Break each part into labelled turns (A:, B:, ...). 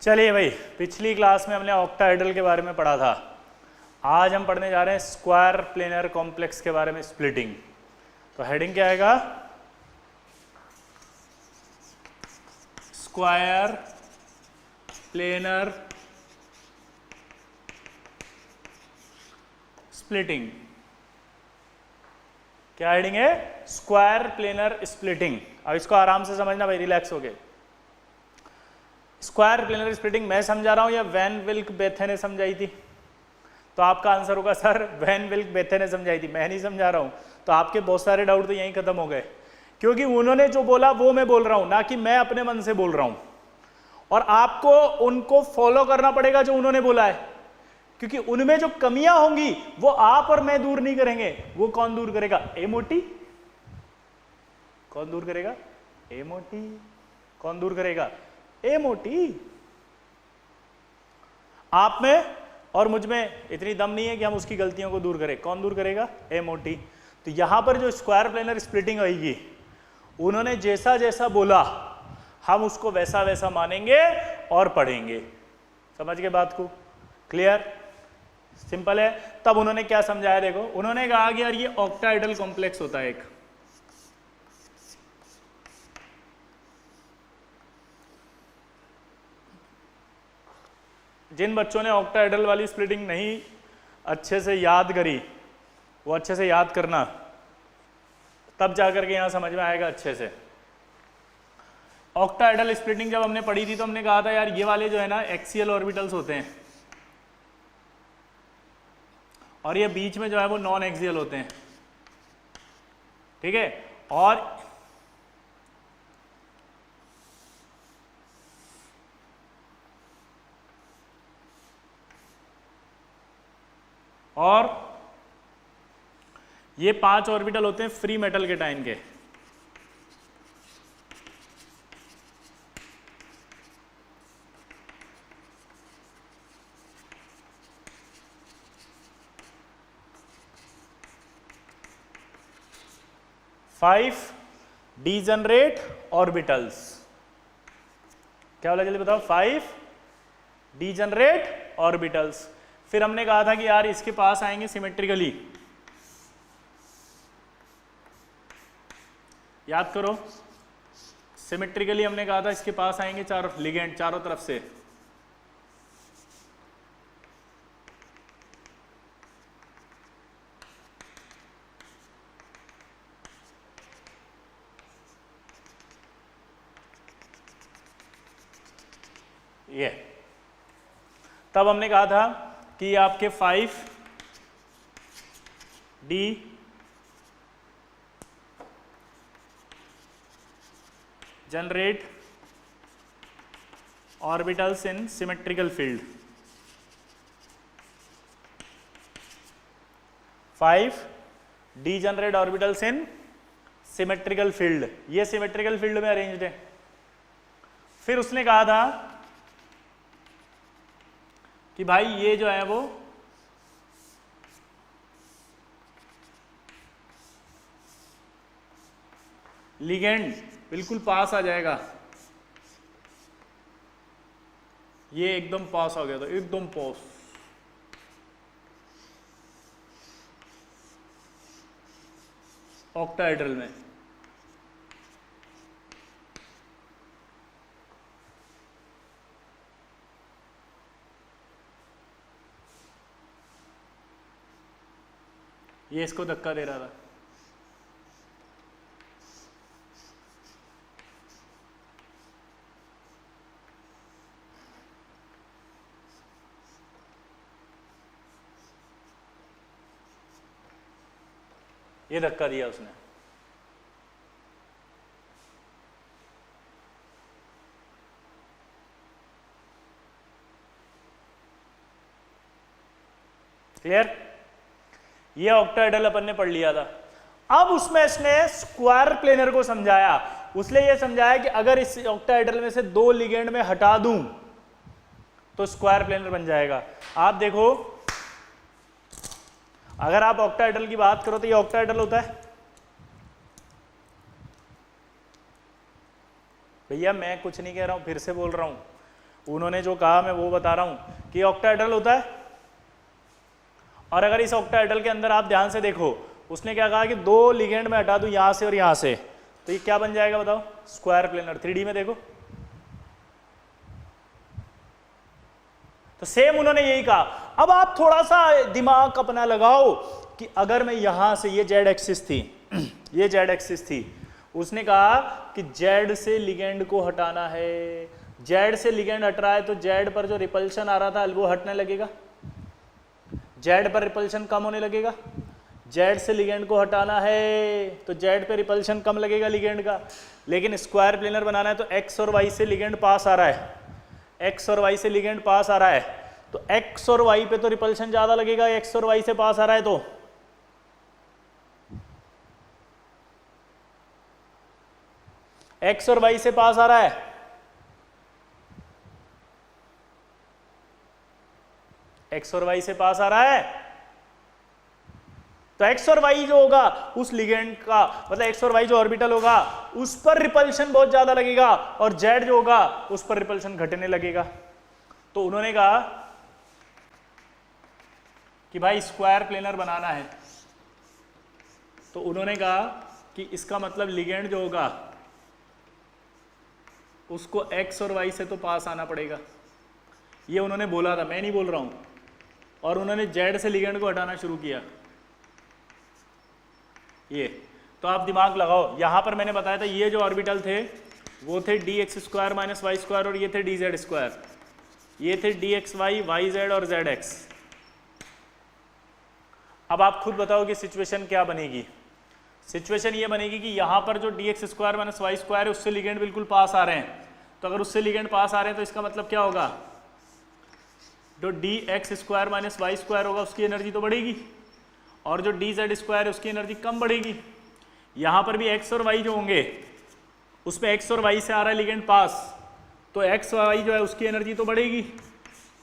A: चलिए भाई, पिछली क्लास में हमने ऑक्टाहेड्रल के बारे में पढ़ा था। आज हम पढ़ने जा रहे हैं स्क्वायर प्लेनर कॉम्प्लेक्स के बारे में, स्प्लिटिंग। तो हेडिंग क्या आएगा? Square planar splitting. क्या हेडिंग है? Square planar splitting. अब इसको आराम से समझना भाई, रिलैक्स हो गए। स्क्वायर प्लेनर स्प्लिटिंग मैं समझा रहा हूं या वैन विल्क बेथे ने समझाई थी? तो आपका आंसर होगा सर वैन विल्क बेथे ने समझाई थी, मैं नहीं समझा रहा हूं। तो आपके बहुत सारे डाउट तो यहीं खत्म हो गए, क्योंकि उन्होंने जो बोला वो मैं बोल रहा हूं, ना कि मैं अपने मन से बोल रहा हूं। और आपको उनको फॉलो करना पड़ेगा जो उन्होंने बोला है, क्योंकि उनमें जो कमियां होंगी वो आप और मैं दूर नहीं करेंगे। वो कौन दूर करेगा? ए मोटी। कौन दूर करेगा? ए मोटी। कौन दूर करेगा? ए मोटी। आप में और मुझ में इतनी दम नहीं है कि हम उसकी गलतियों को दूर करें। कौन दूर करेगा? ए मोटी। तो यहां पर जो स्क्वायर प्लेनर स्प्लिटिंग आएगी, उन्होंने जैसा जैसा बोला हम उसको वैसा वैसा मानेंगे और पढ़ेंगे। समझ गए बात को? क्लियर? सिंपल है। तब उन्होंने क्या समझाया देखो, उन्होंने कहा कि यार ये ऑक्टाहेड्रल कॉम्प्लेक्स होता है एक। जिन बच्चों ने ऑक्टाहेड्रल वाली स्प्लिटिंग नहीं अच्छे से याद करी, वो अच्छे से याद करना, तब जाकर के यहां समझ में आएगा अच्छे से। ऑक्टाहेड्रल स्प्लिटिंग जब हमने पढ़ी थी तो हमने कहा था यार ये वाले जो है ना एक्सियल ऑर्बिटल्स होते हैं, और ये बीच में जो है वो नॉन एक्सियल होते हैं। ठीक है? और ये 5 ऑर्बिटल होते हैं फ्री मेटल के टाइम के। Five degenerate orbitals. क्या बोला जल्दी बताओ? 5 डीजनरेट ऑर्बिटल्स। फिर हमने कहा था कि यार इसके पास आएंगे सिमेट्रिकली। याद करो, सिमेट्रिकली हमने कहा था इसके पास आएंगे चारों लिगेंड, चारों तरफ से। ये तब हमने कहा था कि आपके 5 डी जनरेट ऑर्बिटल्स इन symmetrical field. 5 D generate orbitals इन सिमेट्रिकल फील्ड। ये सिमेट्रिकल फील्ड में अरेंज्ड है। फिर उसने कहा था कि भाई ये जो है वो लिगेंड बिल्कुल पास आ जाएगा। ये एकदम पास आ गया था, एकदम पास। ऑक्टाहेड्रल में ये इसको धक्का दे रहा था। ये धक्का दिया उसने। क्लियर? ये ऑक्टाहेड्रल अपन ने पढ़ लिया था। अब उसमें इसने स्क्वायर प्लेनर को समझाया। उसने ये समझाया कि अगर इस ऑक्टाहेड्रल में से 2 लिगेंड में हटा दूं तो स्क्वायर प्लेनर बन जाएगा। आप देखो, अगर आप ऑक्टाहेड्रल की बात करो तो ये ऑक्टाहेड्रल होता है। भैया मैं कुछ नहीं कह रहा हूं, फिर से बोल रहा हूं, उन्होंने जो कहा मैं वो बता रहा हूं कि ऑक्टाहेड्रल होता है, और अगर इस ऑक्टाहेड्रल के अंदर आप ध्यान से देखो, उसने क्या कहा कि 2 लिगेंड में हटा दूं यहां से और यहां से, तो ये क्या बन जाएगा बताओ, स्क्वायर प्लेनर। 3D में देखो, तो सेम उन्होंने यही कहा। अब आप थोड़ा सा दिमाग अपना लगाओ कि अगर मैं यहां से, ये जेड एक्सिस थी ये जेड एक्सिस थी, उसने कहा कि जेड से लिगेंड को हटाना है, जेड से लिगेंड हट रहा है तो जेड पर जो रिपल्शन आ रहा था वो हटने लगेगा, जेड पर रिपल्शन कम होने लगेगा। जेड से लिगेंड को हटाना है तो जेड पे रिपल्शन कम लगेगा लिगेंड का, लेकिन स्क्वायर प्लेनर बनाना है तो एक्स और वाई से लिगेंड पास आ रहा है, एक्स और वाई से लिगेंड पास आ रहा है, तो एक्स और वाई पे तो रिपल्शन ज्यादा लगेगा, एक्स और वाई से पास आ रहा है तो एक्स और वाई से पास आ रहा है, एक्स और वाई से पास आ रहा है, तो एक्स और वाई जो होगा उस लिगेंड का, मतलब एक्स और वाई जो ऑर्बिटल होगा उस पर रिपल्शन बहुत ज्यादा लगेगा, और जेड जो होगा उस पर रिपल्शन घटने लगेगा। तो उन्होंने कहा कि भाई स्क्वायर प्लेनर बनाना है, तो उन्होंने कहा कि इसका मतलब लिगेंड जो होगा उसको एक्स और वाई से तो पास आना पड़ेगा, ये उन्होंने बोला था, मैं नहीं बोल रहा हूं, और उन्होंने जेड से लिगेंड को हटाना शुरू किया। ये तो आप दिमाग लगाओ, यहां पर मैंने बताया था ये जो ऑर्बिटल थे वो थे d x square minus Y square, और ये थे डी जेड स्क्वायर, ये थे d x y, y z और जेड एक्स। अब आप खुद बताओ कि सिचुएशन क्या बनेगी। सिचुएशन ये बनेगी कि यहां पर जो d x square minus Y square है उससे लिगेंड बिल्कुल पास आ रहे हैं, तो अगर उससे लिगेंड पास आ रहे हैं तो इसका मतलब क्या होगा, जो d x square minus Y square होगा उसकी एनर्जी तो बढ़ेगी, और जो डी जेड स्क्वायर है उसकी एनर्जी कम बढ़ेगी। यहां पर भी एक्स और वाई जो होंगे उसमें एक्स और वाई से आ रहा है लिगेंड पास, तो एक्स वाई जो है उसकी एनर्जी तो बढ़ेगी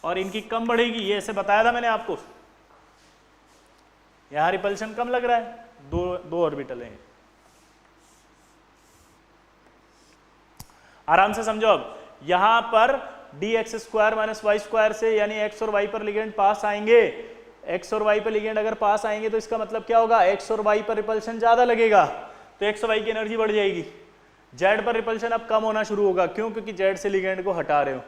A: और इनकी कम बढ़ेगी, ये ऐसे बताया था मैंने आपको। यहां रिपल्शन कम लग रहा है, दो ऑर्बिटल हैं, आराम से समझो। अब यहां पर d x square minus Y square से यानी एक्स और वाई पर लिगेंड पास आएंगे, एक्स और वाई पर लिगेंड अगर पास आएंगे तो इसका मतलब क्या होगा, एक्स और वाई पर रिपल्शन ज्यादा लगेगा तो एक्स और वाई की एनर्जी बढ़ जाएगी। जेड पर रिपल्शन अब कम होना शुरू होगा, क्यों, क्योंकि जेड से लिगेंड को हटा रहे हो,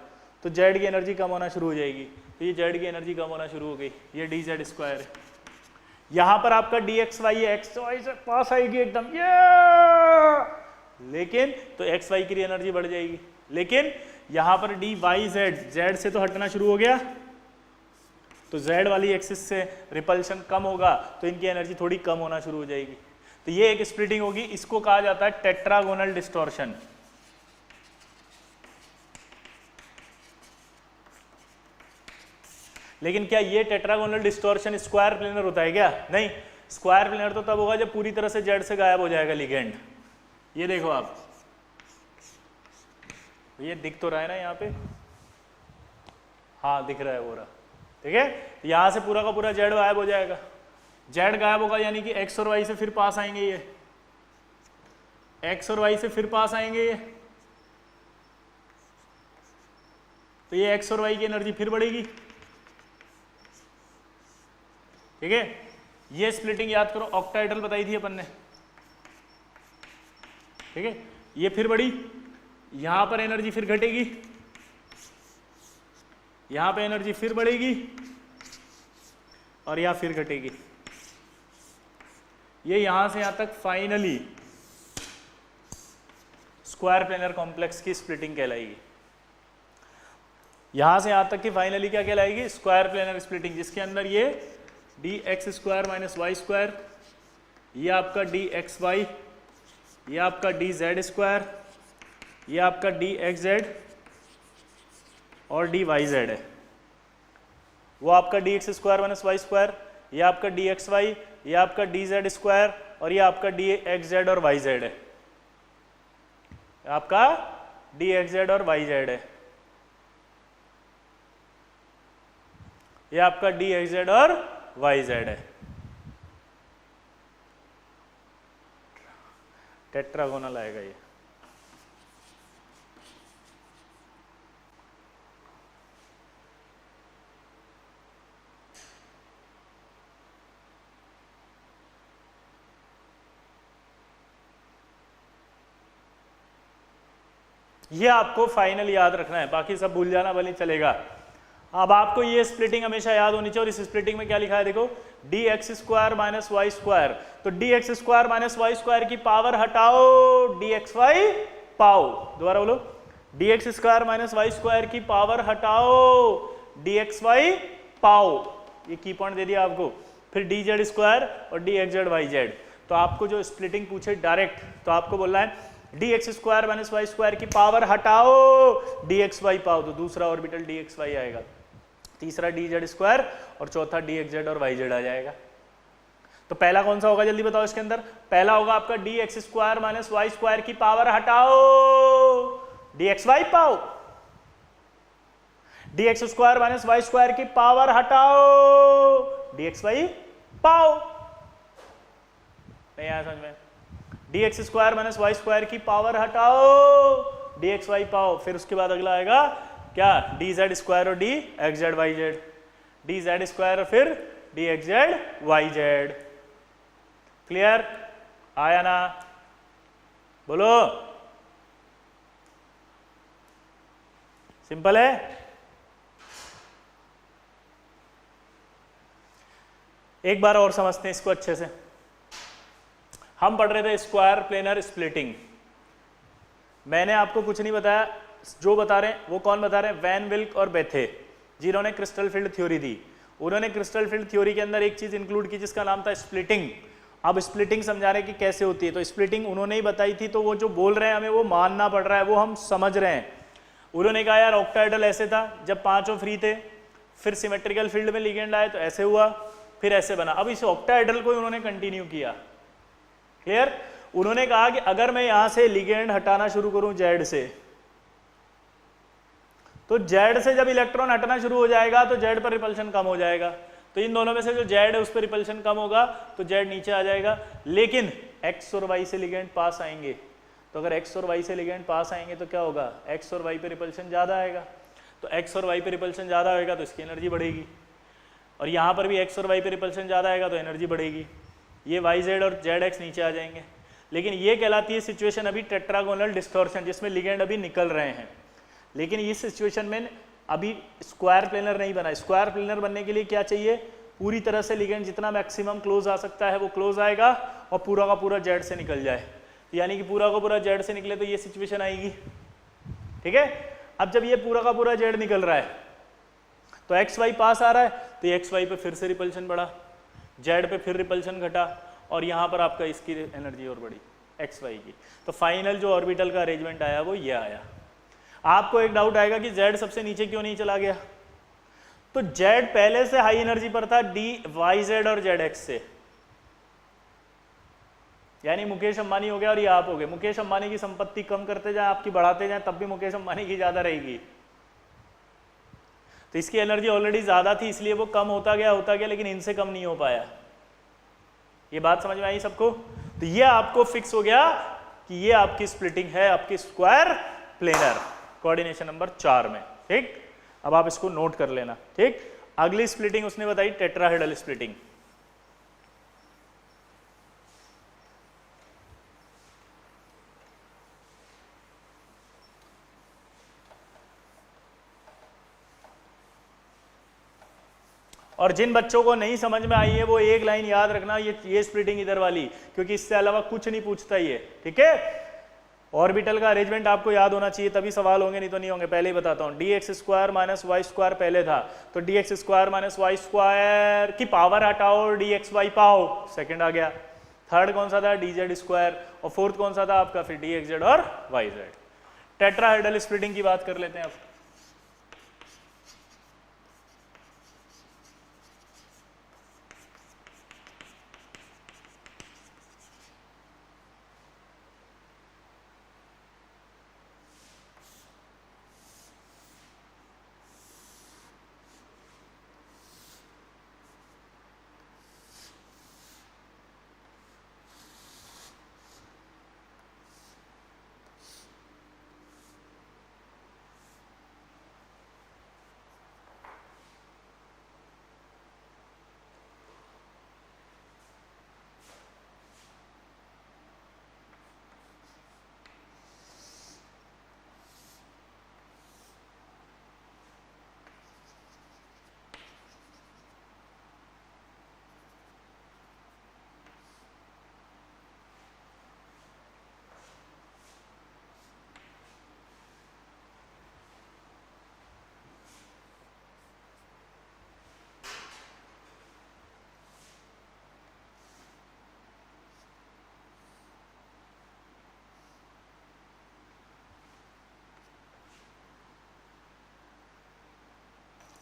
A: तो जेड की एनर्जी कम होना शुरू हो जाएगी, तो ये जेड की एनर्जी कम होना शुरू हो गई, ये डी जेड स्क्वायर है। यहां पर आपका d x y x y से पास आएगी एकदम ये, लेकिन तो एक्स वाई की एनर्जी बढ़ जाएगी, लेकिन यहां पर डी वाई जेड, जेड से तो हटना शुरू हो गया, तो जेड वाली एक्सिस से रिपल्शन कम होगा तो इनकी एनर्जी थोड़ी कम होना शुरू हो जाएगी, तो ये एक स्प्लिटिंग होगी, इसको कहा जाता है टेट्रागोनल डिस्टॉर्शन। लेकिन क्या ये टेट्रागोनल डिस्टॉर्शन स्क्वायर प्लेनर होता है क्या, नहीं, स्क्वायर प्लेनर तो तब होगा जब पूरी तरह से जेड से गायब हो जाएगा लिगेंड। ये देखो आप, ये दिख तो रहा है ना यहाँ पे, हाँ दिख रहा है वो रहा, ठीक है, यहां से पूरा का पूरा जेड गायब हो जाएगा, जेड गायब होगा यानी कि एक्स और वाई से फिर पास आएंगे, ये एक्स और वाई से फिर पास आएंगे ये, तो ये एक्स और वाई की एनर्जी फिर बढ़ेगी, ठीक है। ये स्प्लिटिंग याद करो, ऑक्टाहेड्रल बताई थी अपन ने, ठीक है, ये फिर बढ़ी, यहां पर एनर्जी फिर घटेगी, यहां पे एनर्जी फिर बढ़ेगी और यहां फिर घटेगी, ये यहां से यहां तक फाइनली स्क्वायर प्लेनर कॉम्प्लेक्स की स्प्लिटिंग कहलाएगी। यहां से यहां तक की फाइनली क्या कहलाएगी, स्क्वायर प्लेनर स्प्लिटिंग, जिसके अंदर ये d x square minus Y square, ये आपका डी एक्स वाई, ये आपका डी जेड स्क्वायर, ये आपका डी एक्स जेड और डी वाई जेड है, वो आपका d x square minus Y square, ये आपका डी एक्स वाई, ये आपका डी जेड स्क्वायर और ये आपका डी एक्स जेड और वाई जेड है, आपका डी एक्स जेड और वाई जेड है, ये आपका डी एक्स जेड और वाई जेड है, टेट्रागोनल आएगा ये। ये आपको फाइनल याद रखना है, बाकी सब भूल जाना भले चलेगा। अब आपको ये स्प्लिटिंग हमेशा याद होनी चाहिए। और इस स्प्लिटिंग में क्या लिखा है देखो, D x square minus Y square. तो D x square minus Y square की पावर हटाओ, डी एक्स वाई पाओ। दोबारा बोलो, D x square minus Y square की पावर हटाओ, डी एक्स वाई पाओ। ये की पॉइंट दे दिया आपको। फिर डी जेड स्क्वायर और D x Z Y Z. तो आपको जो स्प्लिटिंग पूछे डायरेक्ट, तो आपको बोलना है d x square minus Y square की पावर हटाओ, डी एक्स वाई पाओ। तो दूसरा ऑर्बिटल डी एक्स वाई आएगा, तीसरा डी जेड स्क्वायर और चौथा डी एक्स जेड और वाई जेड आ जाएगा। तो पहला कौन सा होगा जल्दी बताओ इसके अंदर? पहला होगा आपका d x square minus Y square की पावर हटाओ, डी एक्स वाई पाओ। D x square minus Y square की पावर हटाओ, डी एक्स वाई पाओ। नहीं आया समझ में? D x square minus Y square की पावर हटाओ, डी एक्स वाई पाओ। फिर उसके बाद अगला आएगा क्या, डी जेड स्क्वायर और D x Z Y z, d Z square और फिर d x Z Y z. Clear? आया ना? बोलो। सिंपल है। एक बार और समझते हैं इसको अच्छे से। हम पढ़ रहे थे स्क्वायर प्लेनर स्प्लिटिंग। मैंने आपको कुछ नहीं बताया, जो बता रहे हैं वो कौन बता रहे हैं? वैन विल्क और बेथे, जिन्होंने क्रिस्टल फील्ड थ्योरी दी। उन्होंने क्रिस्टल फील्ड थ्योरी के अंदर एक चीज इंक्लूड की जिसका नाम था स्प्लिटिंग। अब स्प्लिटिंग समझा रहे हैं कि कैसे होती है। तो स्प्लिटिंग उन्होंने ही बताई थी, तो वो जो बोल रहे हैं हमें वो मानना पड़ रहा है, वो हम समझ रहे हैं। उन्होंने कहा यार ऑक्टाहेड्रल ऐसे था, जब पांचों फ्री थे, फिर सिमेट्रिकल फील्ड में लिगेंड आए तो ऐसे हुआ, फिर ऐसे बना। अब इस ऑक्टाहेड्रल को उन्होंने कंटिन्यू किया। क्लियर? उन्होंने कहा कि अगर मैं यहां से लिगेंड हटाना शुरू करूं जेड से, तो जेड से जब इलेक्ट्रॉन हटना शुरू हो जाएगा तो जेड पर रिपल्शन कम हो जाएगा। तो इन दोनों में से जो जेड है उस पर रिपल्शन कम होगा तो जेड नीचे आ जाएगा। लेकिन एक्स और वाई से लिगेंड पास आएंगे, तो अगर एक्स और वाई से लिगेंड पास आएंगे तो क्या होगा? एक्स और वाई पे रिपल्शन ज्यादा आएगा। तो एक्स और वाई पे रिपल्शन ज्यादा आएगा तो इसकी एनर्जी बढ़ेगी, और यहां पर भी एक्स और वाई पे रिपल्शन ज्यादा आएगा तो एनर्जी बढ़ेगी। ये वाई जेड और जेड एक्स नीचे आ जाएंगे। लेकिन ये कहलाती है सिचुएशन अभी टेट्रागोनल डिस्टॉर्शन, जिसमें लिगेंड अभी निकल रहे हैं। लेकिन इस सिचुएशन में अभी स्क्वायर प्लेनर नहीं बना। स्क्वायर प्लेनर बनने के लिए क्या चाहिए? पूरी तरह से लिगेंड जितना मैक्सिमम क्लोज आ सकता है वो क्लोज आएगा और पूरा का पूरा जेड से निकल जाए। यानी कि पूरा का पूरा जेड से निकले तो ये सिचुएशन आएगी। ठीक है? अब जब ये पूरा का पूरा जेड निकल रहा है तो एक्स वाई पास आ रहा है, तो एक्स वाई पे फिर से रिपल्शन बढ़ा, जेड पे फिर रिपल्शन घटा, और यहाँ पर आपका इसकी एनर्जी और बढ़ी एक्स वाई की। तो फाइनल जो ऑर्बिटल का अरेंजमेंट आया वो ये आया। आपको एक डाउट आएगा कि जेड सबसे नीचे क्यों नहीं चला गया? तो जेड पहले से हाई एनर्जी पर था डी वाई जेड और जेड एक्स से, यानी मुकेश अंबानी हो गया और ये आप हो गए। मुकेश अंबानी की संपत्ति कम करते जाए, आपकी बढ़ाते जाए, तब भी मुकेश अंबानी की ज्यादा रहेगी। तो इसकी एनर्जी ऑलरेडी ज्यादा थी, इसलिए वो कम होता गया, लेकिन इनसे कम नहीं हो पाया। ये बात समझ में आई सबको? तो ये आपको फिक्स हो गया कि ये आपकी स्प्लिटिंग है, आपकी स्क्वायर प्लेनर, कोऑर्डिनेशन नंबर 4 में। ठीक? अब आप इसको नोट कर लेना। ठीक? अगली स्प्लिटिंग उसने बताई टेट्राहेड्रल स्प्लिटिंग। और जिन बच्चों को नहीं समझ में आई है वो एक लाइन याद रखना, ये स्प्लिटिंग इधर वाली, क्योंकि इससे अलावा कुछ नहीं पूछता ये। ठीक है? ऑर्बिटल का अरेंजमेंट आपको याद होना चाहिए, तभी सवाल होंगे, नहीं तो नहीं होंगे। पहले ही बताता हूं, d x square minus Y square पहले था, तो D x square minus Y square की पावर हटाओ, डी एक्स वाई पाओ, सेकेंड आ गया। थर्ड कौन सा था? D Z square. और फोर्थ कौन सा था आपका? फिर डी एक्स जेड और वाई जेड। टेट्राहेड्रल स्प्लिटिंग की बात कर लेते हैं अब।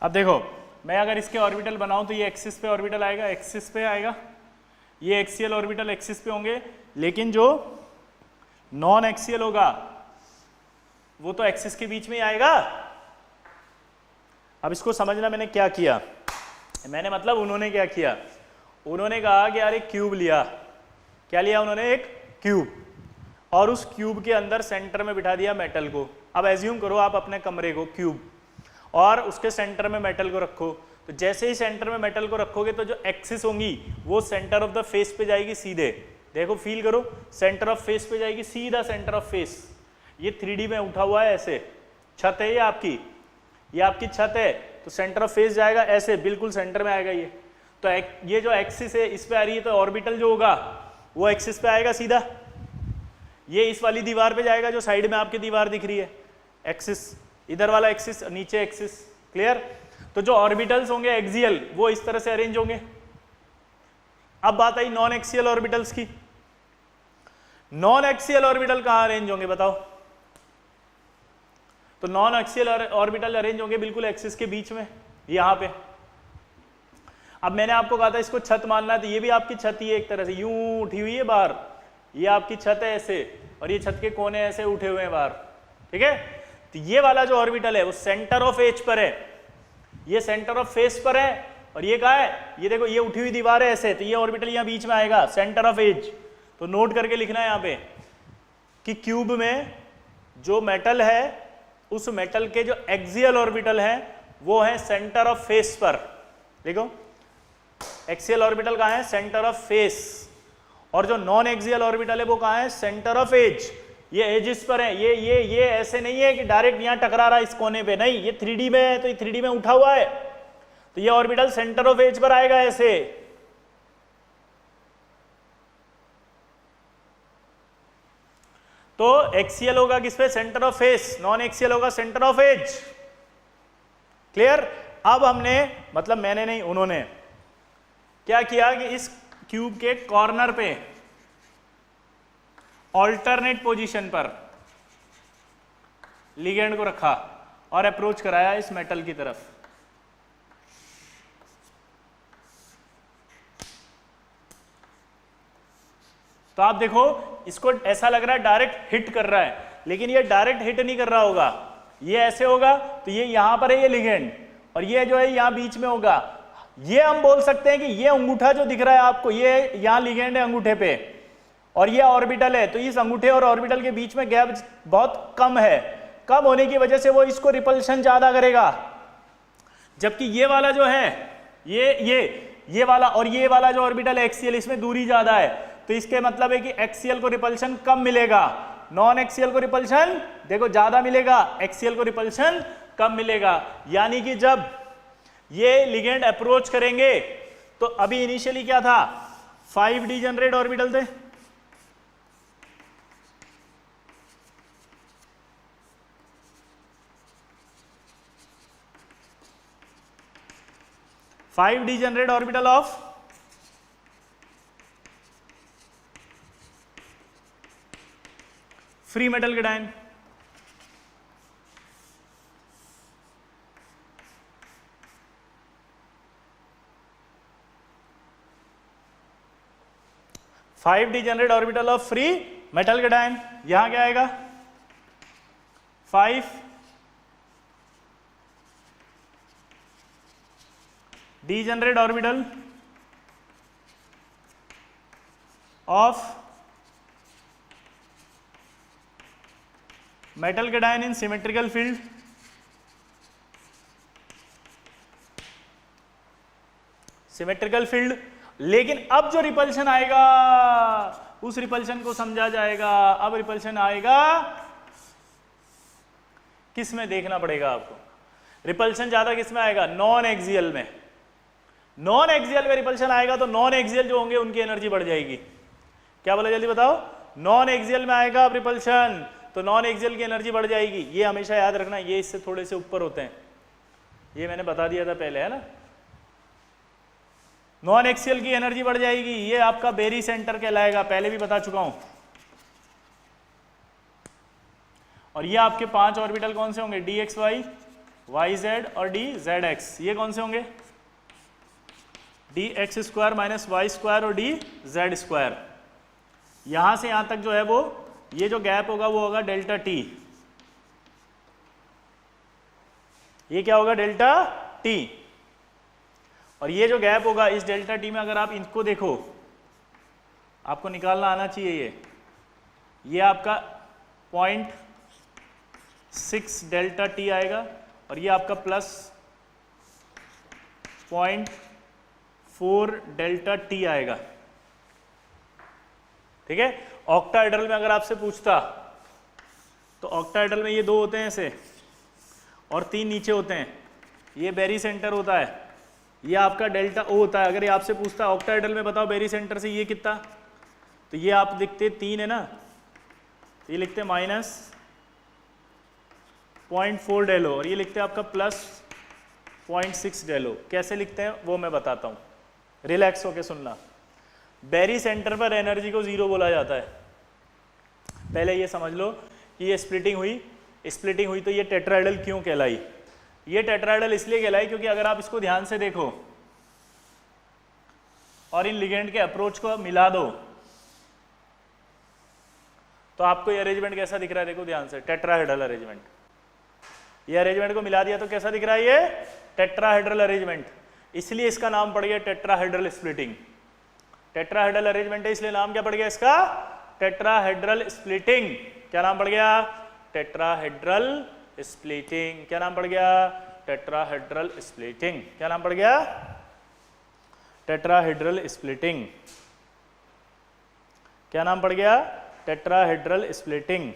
A: अब देखो, मैं अगर इसके ऑर्बिटल बनाऊं तो ये एक्सिस पे ऑर्बिटल आएगा, एक्सिस पे आएगा, ये एक्सियल ऑर्बिटल एक्सिस पे होंगे, लेकिन जो नॉन एक्सियल होगा वो तो एक्सिस के बीच में ही आएगा। अब इसको समझना मैंने क्या किया, मैंने मतलब उन्होंने क्या किया, उन्होंने कहा कि यार एक क्यूब लिया, क्या लिया उन्होंने, एक क्यूब, और उस क्यूब के अंदर सेंटर में बिठा दिया मेटल को। अब एज्यूम करो आप अपने कमरे को क्यूब, और उसके सेंटर में मेटल को रखो, तो जैसे ही सेंटर में मेटल को रखोगे तो जो एक्सिस होंगी वो सेंटर ऑफ द फेस पे जाएगी सीधे। देखो फील करो, सेंटर ऑफ फेस पे जाएगी सीधा, सेंटर ऑफ फेस। ये 3D में उठा हुआ है, ऐसे छत है ये आपकी छत है, तो सेंटर ऑफ फेस जाएगा ऐसे, बिल्कुल सेंटर में आएगा ये। तो ये जो एक्सिस है इस पे आ रही है, तो ऑर्बिटल जो होगा वो एक्सिस पे आएगा सीधा, ये इस वाली दीवार पे जाएगा जो साइड में आपकी दीवार दिख रही है, एक्सिस, इधर वाला एक्सिस, नीचे एक्सिस। क्लियर? तो जो ऑर्बिटल्स होंगे एक्सियल वो इस तरह से अरेंज होंगे। अब बात आई नॉन एक्सियल ऑर्बिटल्स की। नॉन एक्सियल ऑर्बिटल कहां अरेंज होंगे बताओ? तो नॉन एक्सियल ऑर्बिटल अरेंज होंगे बिल्कुल एक्सिस के बीच में, यहां पे। अब मैंने आपको कहा था इसको छत मानना है, तो ये भी आपकी छत ही है एक तरह से, यूं उठी हुई है बाहर, ये आपकी छत है ऐसे, और ये छत के कोने ऐसे उठे हुए हैं बाहर। ठीक है? तो ये वाला जो ऑर्बिटल है वो सेंटर ऑफ एज पर है, ये सेंटर ऑफ फेस पर है, और ये कहाँ है, ये देखो ये उठी हुई दीवार है ऐसे, तो ये ऑर्बिटल यहाँ बीच में आएगा, सेंटर ऑफ एज। तो नोट करके लिखना है यहाँ पे कि क्यूब में जो मेटल है उस मेटल के जो एक्सियल ऑर्बिटल है वो है सेंटर ऑफ फेस पर। देखो एक्सियल ऑर्बिटल कहाँ है, सेंटर ऑफ फेस, और जो नॉन एक्सियल ऑर्बिटल है वो कहाँ है, सेंटर ऑफ एज। ये एजिस पर है, ये ऐसे नहीं है कि डायरेक्ट यहां टकरा रहा है इस कोने पे, नहीं, ये 3D में है, तो ये 3D में उठा हुआ है, तो ये orbital centre of as per आएगा ऐसे। तो एक्सियल होगा किस पे, centre of face, non axial होगा सेंटर ऑफ एज। क्लियर? अब हमने, मतलब मैंने नहीं, उन्होंने क्या किया कि इस क्यूब के कॉर्नर पे ऑल्टरनेट पोजीशन पर लिगेंड को रखा और अप्रोच कराया इस मेटल की तरफ। तो आप देखो इसको ऐसा लग रहा है डायरेक्ट हिट कर रहा है, लेकिन ये डायरेक्ट हिट नहीं कर रहा होगा, ये ऐसे होगा, तो ये यहां पर है ये लिगेंड, और ये जो है यहां बीच में होगा। ये हम बोल सकते हैं कि ये अंगूठा जो दिख रहा है आपको, ये यहां लिगेंड है अंगूठे पे, और ये ऑर्बिटल है, तो इस अंगूठे और ऑर्बिटल के बीच में गैप बहुत कम है, कम होने की वजह से वो इसको रिपल्शन ज्यादा करेगा। जबकि ये वाला जो है, ये वाला और ये वाला जो ऑर्बिटल है एक्सियल, इसमें दूरी ज्यादा है, तो इसके मतलब है कि एक्सियल को रिपल्शन कम मिलेगा, नॉन एक्सियल को रिपल्शन देखो ज्यादा मिलेगा, एक्सियल को रिपल्शन कम मिलेगा। यानी कि जब ये लिगेंड अप्रोच करेंगे, तो अभी इनिशियली क्या था, 5 डिजेनरेट ऑर्बिटल थे, five degenerate orbital of free metal cation. Five degenerate orbital of free metal cation, यहां क्या आएगा, 5 degenerate orbital of metal cation in symmetrical field. Symmetrical field, लेकिन अब जो रिपल्शन आएगा उस रिपल्शन को समझा जाएगा। अब रिपल्शन आएगा किस में, देखना पड़ेगा आपको, रिपल्शन ज्यादा किस में आएगा, नॉन एक्सियल में। नॉन एक्सियल में रिपल्शन आएगा तो नॉन एक्सियल जो होंगे उनकी एनर्जी बढ़ जाएगी। क्या बोला जल्दी बताओ, नॉन एक्सियल में आएगा अब रिपल्शन तो नॉन एक्सियल की एनर्जी बढ़ जाएगी। ये हमेशा याद रखना, ये इससे थोड़े से ऊपर होते हैं, ये मैंने बता दिया था पहले, है ना। नॉन एक्सियल की एनर्जी बढ़ जाएगी, ये आपका बेरी सेंटर कहलाएगा, पहले भी बता चुका हूं। और ये आपके 5 ऑर्बिटल कौन से होंगे, DXY वाई जेड और डी जेड एक्स, ये कौन से होंगे? D x square minus Y square और डी जेड स्क्वायर। यहां से यहां तक जो है वो ये जो गैप होगा वो होगा डेल्टा टी। ये क्या होगा? Delta T. और ये जो गैप होगा इस डेल्टा टी में अगर आप इनको देखो, आपको निकालना आना चाहिए ये आपका 0.6 डेल्टा टी आएगा और ये आपका प्लस 0.4 डेल्टा टी आएगा। ठीक है। ऑक्टाहेड्रल में अगर आपसे पूछता तो ऑक्टाहेड्रल में ये दो होते हैं ऐसे और तीन नीचे होते हैं, ये बेरी सेंटर होता है, ये आपका डेल्टा ओ होता है। अगर ये आपसे पूछता ऑक्टाहेड्रल में बताओ बेरी सेंटर से ये कितना, तो ये आप लिखते 3 है ना, ये लिखते माइनस 0.4 डेलो और ये लिखते हैं आपका प्लस 0.6 डेलो। कैसे लिखते हैं वो मैं बताता हूँ, रिलैक्स होके सुनना। बेरी सेंटर पर एनर्जी को जीरो बोला जाता है। पहले ये समझ लो कि ये स्प्लिटिंग हुई तो ये टेट्राहेड्रल क्यों कहलाई? ये टेट्राहेड्रल इसलिए कहलाई क्योंकि अगर आप इसको ध्यान से देखो और इन लिगेंड के अप्रोच को मिला दो तो आपको ये अरेंजमेंट कैसा दिख रहा है? देखो ध्यान से, टेट्राहेड्रल अरेंजमेंट। ये अरेंजमेंट को मिला दिया तो कैसा दिख रहा है? ये टेट्राहेड्रल अरेंजमेंट। इसलिए इसका नाम पड़ गया टेट्राहेड्रल स्प्लिटिंग। टेट्राहेड्रल अरेंजमेंट है इसलिए नाम क्या पड़ गया इसका? Tetrahedral splitting. क्या नाम पड़ गया? Tetrahedral splitting. क्या नाम पड़ गया? Tetrahedral splitting. क्या नाम पड़ गया? Tetrahedral splitting. क्या नाम पड़ गया? Tetrahedral splitting.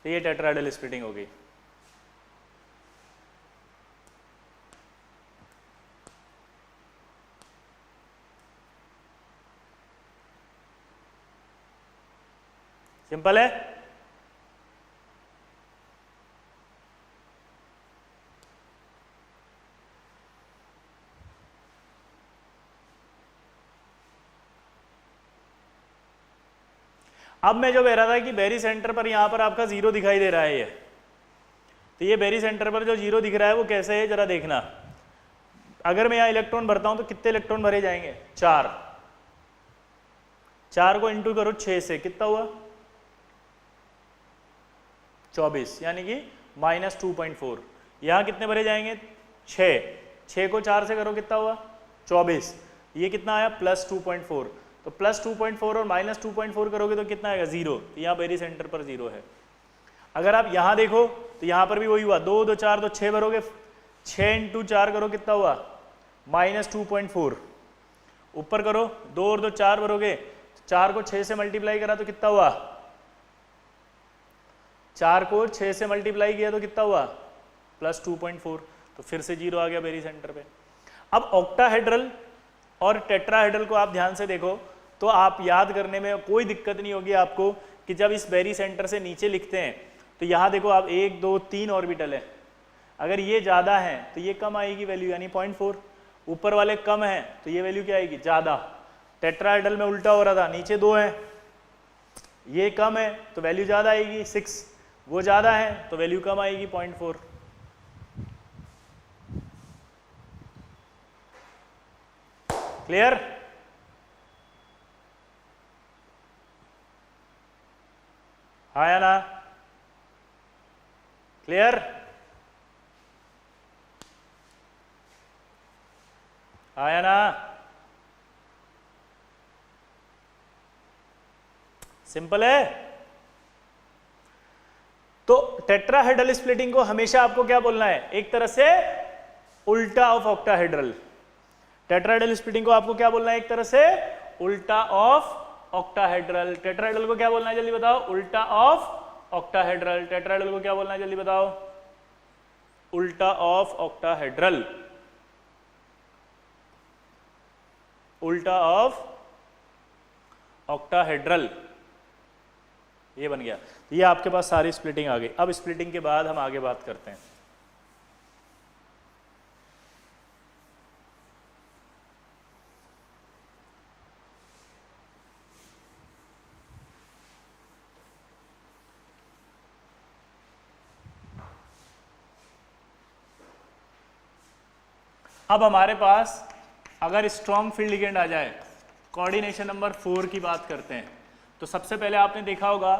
A: तो ये टेट्राहेड्रल स्प्लिटिंग हो गई। सिंपल है। अब मैं जो कह रहा था कि बेरी सेंटर पर यहां पर आपका जीरो दिखाई दे रहा है ये, तो ये बेरी सेंटर पर जो जीरो दिख रहा है वो कैसे है जरा देखना। अगर मैं यहां इलेक्ट्रॉन भरता हूं तो कितने इलेक्ट्रॉन भरे जाएंगे? 4। 4 को इंटू करो 6 से, कितना हुआ? 24, यानी कि माइनस 2.4। यहां कितने भरे जाएंगे? 6। 6 को 4 से करो, कितना हुआ? 24। ये कितना आया? प्लस 2.4। तो प्लस 2.4 और माइनस 2.4 करोगे तो कितना आएगा? 0। तो यहाँ बेरी सेंटर पर 0 है। अगर आप यहाँ देखो तो यहाँ पर भी वही हुआ, 2 2 4 तो 6 भरोगे, 6 इंटू 4 करो, कितना हुआ? माइनस 2.4। ऊपर करो, 2 और 2 4 भरोगे, 4 को 6 से मल्टीप्लाई करा तो कितना हुआ? 4 को 6 से मल्टीप्लाई किया तो कितना हुआ? प्लस 2.4। तो फिर से 0 आ गया बेरी सेंटर पे। अब ऑक्टाहेड्रल और टेट्राहेड्रल को आप ध्यान से देखो तो आप याद करने में कोई दिक्कत नहीं होगी आपको कि जब इस बेरी सेंटर से नीचे लिखते हैं तो यहाँ देखो आप 1 2 3 ऑर्बिटल है। अगर ये ज़्यादा है तो ये कम आएगी वैल्यू, यानी 0.4। ऊपर वाले कम है तो ये वैल्यू क्या आएगी? ज़्यादा। टेट्राहेड्रल में उल्टा हो रहा था, नीचे 2 है, ये कम है तो वैल्यू ज़्यादा आएगी 6, वो ज़्यादा है तो वैल्यू कम आएगी 0.4। क्लियर? हाँ या ना? क्लियर? हाँ या ना? सिंपल है। तो टेट्राहेड्रल स्प्लिटिंग को हमेशा आपको क्या बोलना है? एक तरह से उल्टा ऑफ ऑक्टाहेड्रल। टेट्राहेड्रल स्प्लिटिंग को आपको क्या बोलना है? एक तरह से उल्टा ऑफ ऑक्टाहेड्रल। टेट्राहेड्रल को क्या बोलना है जल्दी बताओ? उल्टा ऑफ ऑक्टाहेड्रल। टेट्राहेड्रल को क्या बोलना है जल्दी बताओ? उल्टा ऑफ ऑक्टाहेड्रल। उल्टा ऑफ ऑक्टाहेड्रल, ये बन गया। ये आपके पास सारी स्प्लिटिंग आ गई। अब स्प्लिटिंग के बाद हम आगे बात करते हैं। अब हमारे पास अगर स्ट्रॉन्ग फील्ड लिगेंड आ जाए, कोऑर्डिनेशन नंबर 4 की बात करते हैं, तो सबसे पहले आपने देखा होगा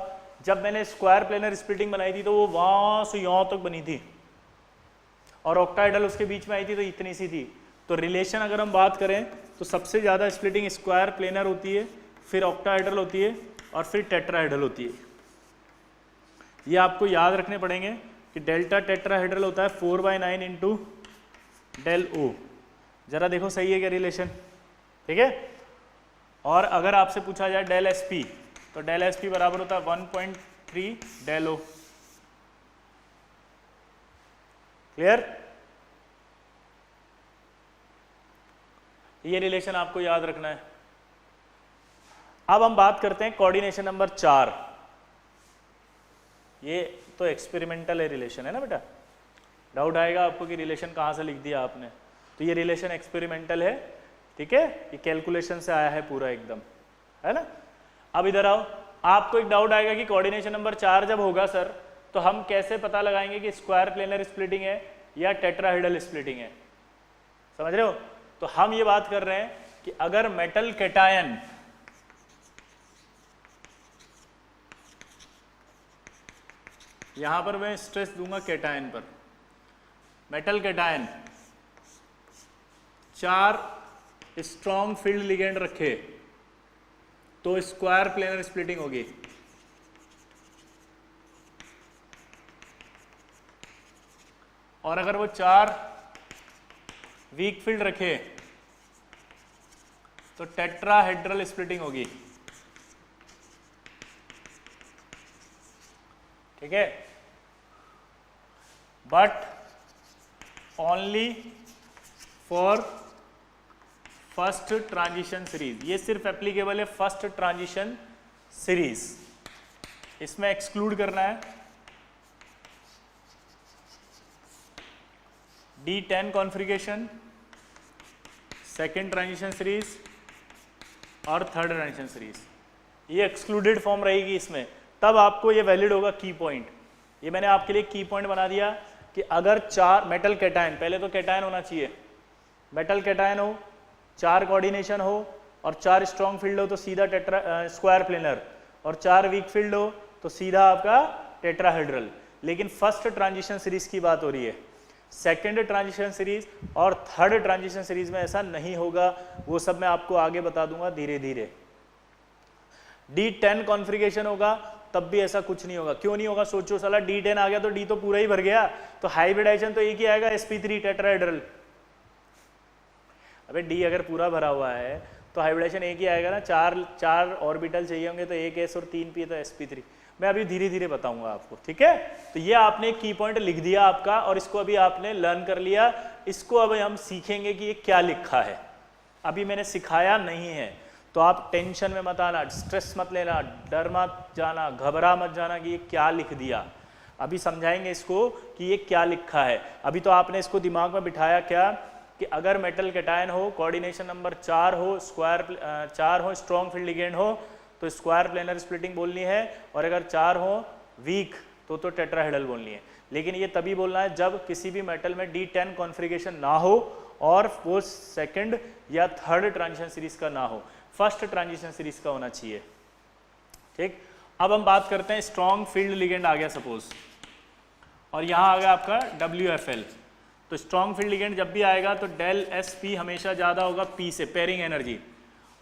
A: जब मैंने स्क्वायर प्लेनर स्प्लिटिंग बनाई थी तो वो वहां से यहां तक बनी थी और ऑक्टाहेड्रल उसके बीच में आई थी तो इतनी सी थी। तो रिलेशन अगर हम बात करें तो सबसे ज़्यादा स्प्लिटिंग स्क्वायर प्लेनर होती है, फिर ऑक्टाहेड्रल होती है और फिर टेट्राहेड्रल होती है। ये आपको याद रखने पड़ेंगे कि डेल्टा टेट्राहेड्रल होता है 4/9 इंटू डेल ओ। जरा देखो सही है क्या रिलेशन, ठीक है। और अगर आपसे पूछा जाए डेल एस पी, तो डेल एस पी बराबर होता है 1.3 डेल ओ। क्लियर? ये रिलेशन आपको याद रखना है। अब हम बात करते हैं कोऑर्डिनेशन नंबर 4। ये तो एक्सपेरिमेंटल है रिलेशन, है ना बेटा। डाउट आएगा आपको कि रिलेशन कहाँ से लिख दिया आपने, तो ये रिलेशन एक्सपेरिमेंटल है, ठीक है। ये कैलकुलेशन से आया है पूरा एकदम, है ना। अब इधर आओ, आपको एक डाउट आएगा कि कोऑर्डिनेशन नंबर 4 जब होगा सर, तो हम कैसे पता लगाएंगे कि स्क्वायर प्लेनर स्प्लिटिंग है या टेट्राहेड्रल स्प्लिटिंग है। समझ रहे हो? तो हम ये बात कर रहे हैं कि अगर मेटल कैटायन यहां पर मैं स्ट्रेस दूंगा कैटायन पर, metal cation 4 strong field ligand रखे तो स्क्वायर प्लेनर स्प्लिटिंग होगी। और अगर वो 4 वीक फील्ड रखे तो टेट्राहेड्रल स्प्लिटिंग होगी, ठीक है। But only for first transition series. ये सिर्फ एप्लीकेबल है फर्स्ट ट्रांजिशन सीरीज, इसमें एक्सक्लूड करना है D10 configuration, second transition series और थर्ड ट्रांजिशन सीरीज। ये एक्सक्लूडेड फॉर्म रहेगी इसमें, तब आपको ये वैलिड होगा की पॉइंट। ये मैंने आपके लिए की पॉइंट बना दिया कि अगर 4 मेटल कैटायन, पहले तो कैटायन होना चाहिए, मेटल कैटायन हो, 4 कोऑर्डिनेशन हो और 4 स्ट्रॉन्ग फील्ड हो तो सीधा स्क्वायर प्लेनर, और 4 वीक फील्ड हो तो सीधा आपका टेट्राहेड्रल। लेकिन फर्स्ट ट्रांजिशन सीरीज की बात हो रही है, सेकेंड ट्रांजिशन सीरीज और थर्ड ट्रांजिशन सीरीज में ऐसा नहीं होगा। वो सब मैं आपको आगे बता दूंगा धीरे धीरे। D10 कॉन्फ़िगरेशन होगा तब भी ऐसा कुछ नहीं होगा। क्यों नहीं होगा? सोचो, साला D10 आ गया तो D तो पूरा ही भर गया, तो हाइब्रिडाइजेशन तो एक ही आएगा, sp3 टेट्राहेड्रल। अबे D अगर पूरा भरा हुआ है तो हाइब्रिडाइजेशन एक ही आएगा ना, 4 ऑर्बिटल चाहिए होंगे तो 1 s और 3 p तो sp3। मैं अभी धीरे धीरे बताऊंगा आपको, ठीक है। तो ये आपने की पॉइंट लिख दिया आपका, और इसको अभी आपने लर्न कर लिया। इसको अब हम सीखेंगे कि ये क्या लिखा है। अभी मैंने सिखाया नहीं है, तो आप टेंशन में मत आना, स्ट्रेस मत लेना, डर मत जाना, घबरा मत जाना कि ये क्या लिख दिया। अभी समझाएंगे इसको कि ये क्या लिखा है। अभी तो आपने इसको दिमाग में बिठाया क्या कि अगर मेटल कैटायन हो, कोऑर्डिनेशन नंबर 4 हो, स्क्वायर 4 हो, स्ट्रॉन्ग फील्ड लिगेंड हो तो स्क्वायर प्लेनर स्प्लिटिंग बोलनी है, और अगर 4 हो वीक तो टेट्राहेड्रल बोलनी है। लेकिन ये तभी बोलना है जब किसी भी मेटल में D10 कॉन्फ़िगरेशन ना हो और वो सेकंड या थर्ड ट्रांजिशन सीरीज का ना हो, फर्स्ट ट्रांजिशन सीरीज का होना चाहिए, ठीक। अब हम बात करते हैं स्ट्रॉन्ग फील्ड लिगेंड आ गया सपोज, और यहाँ आ गया आपका WFL। तो स्ट्रॉन्ग फील्ड लिगेंड जब भी आएगा तो डेल SP हमेशा ज़्यादा होगा P से, पेयरिंग एनर्जी।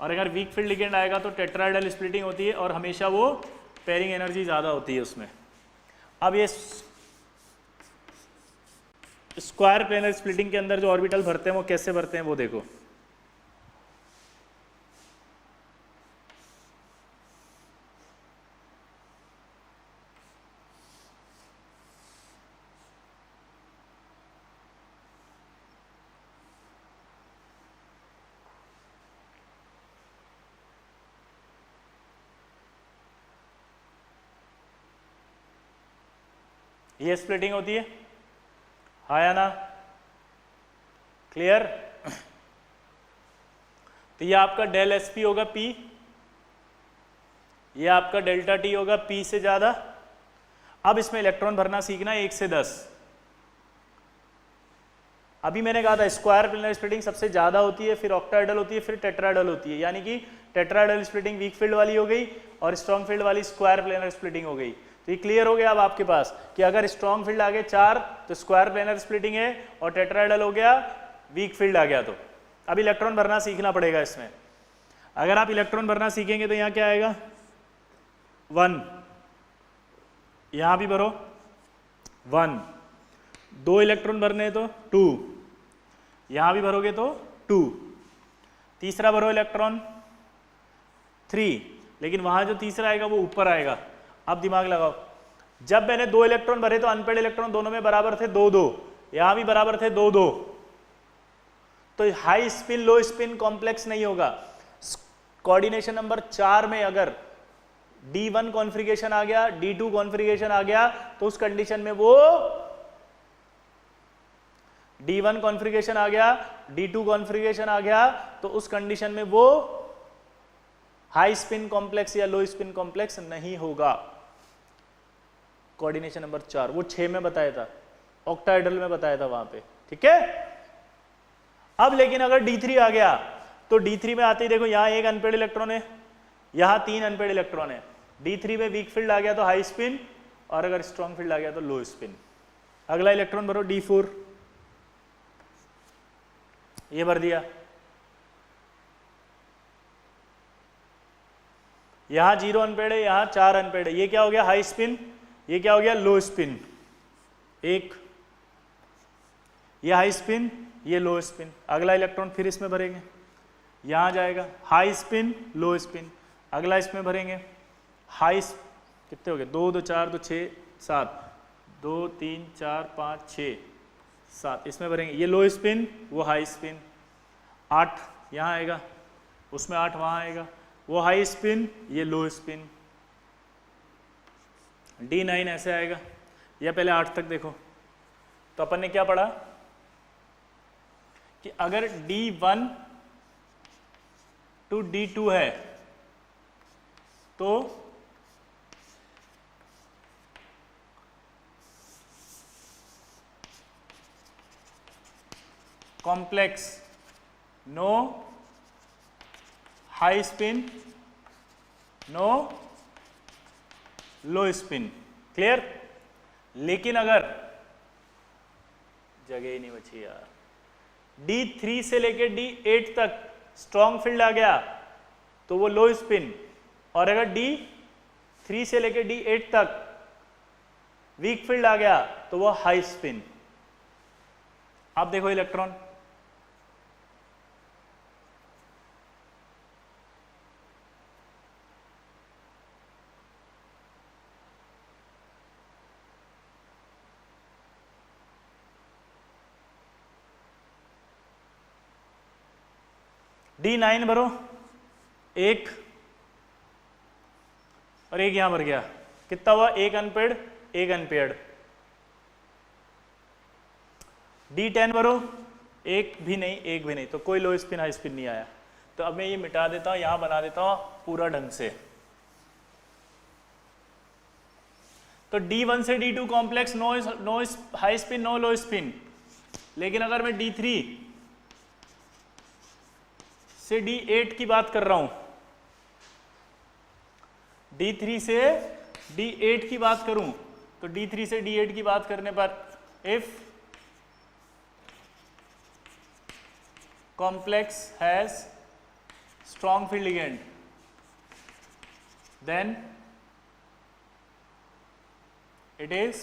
A: और अगर वीक फील्ड लिगेंड आएगा तो टेट्राहेड्रल स्प्लिटिंग होती है और हमेशा वो पेयरिंग एनर्जी ज़्यादा होती है उसमें। अब ये स्क्वायर प्लेनर स्प्लिटिंग के अंदर जो ऑर्बिटल भरते हैं वो कैसे भरते हैं वो देखो। ये स्प्लिटिंग होती है, हाँ या ना? क्लियर? तो ये आपका डेल SP होगा P, ये आपका डेल्टा T होगा P से ज्यादा। अब इसमें इलेक्ट्रॉन भरना सीखना 1 से 10। अभी मैंने कहा था स्क्वायर प्लेनर स्प्लिटिंग सबसे ज़्यादा होती है, फिर ऑक्टाहेड्रल होती है, फिर टेट्राहेड्रल होती है, यानी कि टेट्राहेड्रल स्प्लिटिंग वीक फील्ड वाली हो गई और स्ट्रॉन्ग फील्ड वाली स्क्वायर प्लेनर स्प्लिटिंग हो गई। तो ये क्लियर हो गया अब आपके पास कि अगर स्ट्रॉन्ग फील्ड आ गए 4 तो स्क्वायर प्लेनर स्प्लिटिंग है और टेट्राहेड्रल हो गया वीक फील्ड आ गया। तो अब इलेक्ट्रॉन भरना सीखना पड़ेगा इसमें। अगर आप इलेक्ट्रॉन भरना सीखेंगे तो यहाँ क्या आएगा 1, यहाँ भी भरो 1, 2 इलेक्ट्रॉन भरने तो 2, यहाँ भी भरोगे तो 2, तीसरा भरो इलेक्ट्रॉन 3, लेकिन वहाँ जो तीसरा आएगा वो ऊपर आएगा। अब दिमाग लगाओ, जब मैंने 2 इलेक्ट्रॉन भरे तो अनपेड इलेक्ट्रॉन दोनों में बराबर थे 2-2, यहाँ भी बराबर थे 2-2, तो हाई स्पिन लो स्पिन कॉम्प्लेक्स नहीं होगा। कोऑर्डिनेशन नंबर 4 में अगर D1 कॉन्फ़िगरेशन आ गया, D2 कॉन्फ़िगरेशन आ गया तो उस कंडीशन में वो D1 कॉन्फ़िगरेशन आ गया, D2 कॉन्फ़िगरेशन आ गया तो उस कंडीशन में वो हाई स्पिन कॉम्प्लेक्स या लो स्पिन कॉम्प्लेक्स नहीं होगा। कोऑर्डिनेशन नंबर 4 वो 6 में बताया था, ऑक्टाहेड्रल में बताया था वहां पे, ठीक है। अब लेकिन अगर D3 आ गया तो D3 में आते ही देखो यहाँ एक अनपेड इलेक्ट्रॉन है, यहाँ 3 अनपेड इलेक्ट्रॉन है। D3 में वीक फील्ड आ गया तो हाई स्पिन और अगर स्ट्रॉन्ग फील्ड आ गया तो लो स्पिन। अगला इलेक्ट्रॉन भरो D4, ये भर दिया। यहां 0 अनपेड है, यहां 4 अनपेड है, ये क्या हो गया हाई स्पिन, ये क्या हो गया लो स्पिन। एक ये हाई स्पिन, ये लो स्पिन। अगला इलेक्ट्रॉन फिर इसमें भरेंगे, यहां जाएगा हाई स्पिन लो स्पिन। अगला इसमें भरेंगे हाई, कितने हो गए 2 2 4 2 6 7, 2 3 4 5 6 7, इसमें भरेंगे, ये लो स्पिन वो हाई स्पिन। 8 यहाँ आएगा, उसमें 8 वहाँ आएगा, वो हाई स्पिन ये लो स्पिन। D9 ऐसे आएगा, या पहले 8 तक देखो। तो अपन ने क्या पढ़ा कि अगर D1 to D2 है तो complex no high spin no low spin, clear. लेकिन अगर जगह ही नहीं बची यार, D3 से लेके D8 तक स्ट्रॉन्ग फील्ड आ गया तो वो लो स्पिन, और अगर D3 से लेके D8 तक वीक फील्ड आ गया तो वो हाई स्पिन। अब देखो इलेक्ट्रॉन, D9 भरो, एक और एक यहां भर गया, कितना हुआ एक अनपेड एक अनपेयर्ड। D10 भरो, एक भी नहीं एक भी नहीं, तो कोई लो स्पिन हाई स्पिन नहीं आया। तो अब मैं ये मिटा देता हूं, यहां बना देता हूं पूरा ढंग से। तो D1 से D2 complex no high spin no low spin. लेकिन अगर मैं D3 से D8 की बात कर रहा हूं, D3 से D8 की बात करूं तो D3 से D8 की बात करने पर if complex has strong field ligand then it is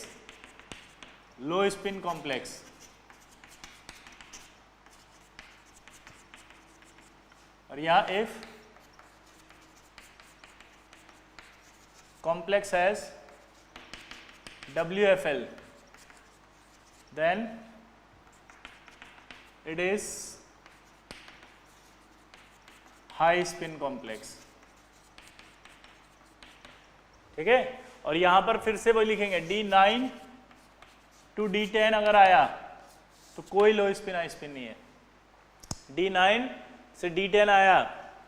A: low spin complex। और यहाँ if complex has WFL then it is high spin complex, ठीक है। और यहां पर फिर से वही लिखेंगे D9 to D10 अगर आया तो कोई लो स्पिन हाई स्पिन नहीं है। D9 से D10 आया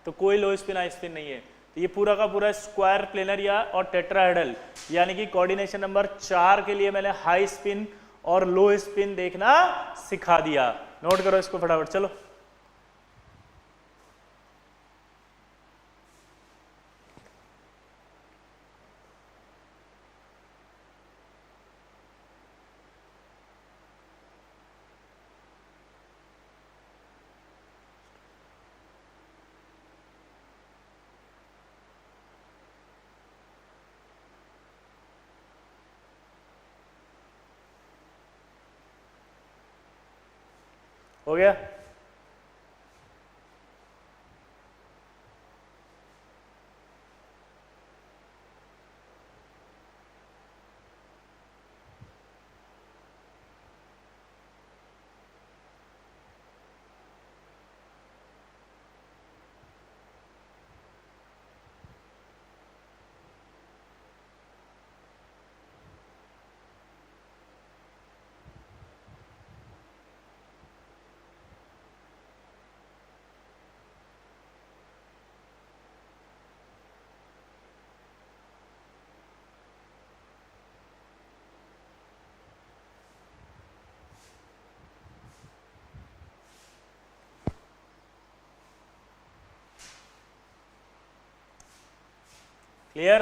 A: तो कोई लो स्पिन हाई स्पिन नहीं है। तो ये पूरा का पूरा स्क्वायर प्लेनर या और टेट्राहेड्रल यानी कि कोऑर्डिनेशन नंबर 4 के लिए मैंने हाई स्पिन और लो स्पिन देखना सिखा दिया। नोट करो इसको फटाफट, चलो। हो गया? क्लियर?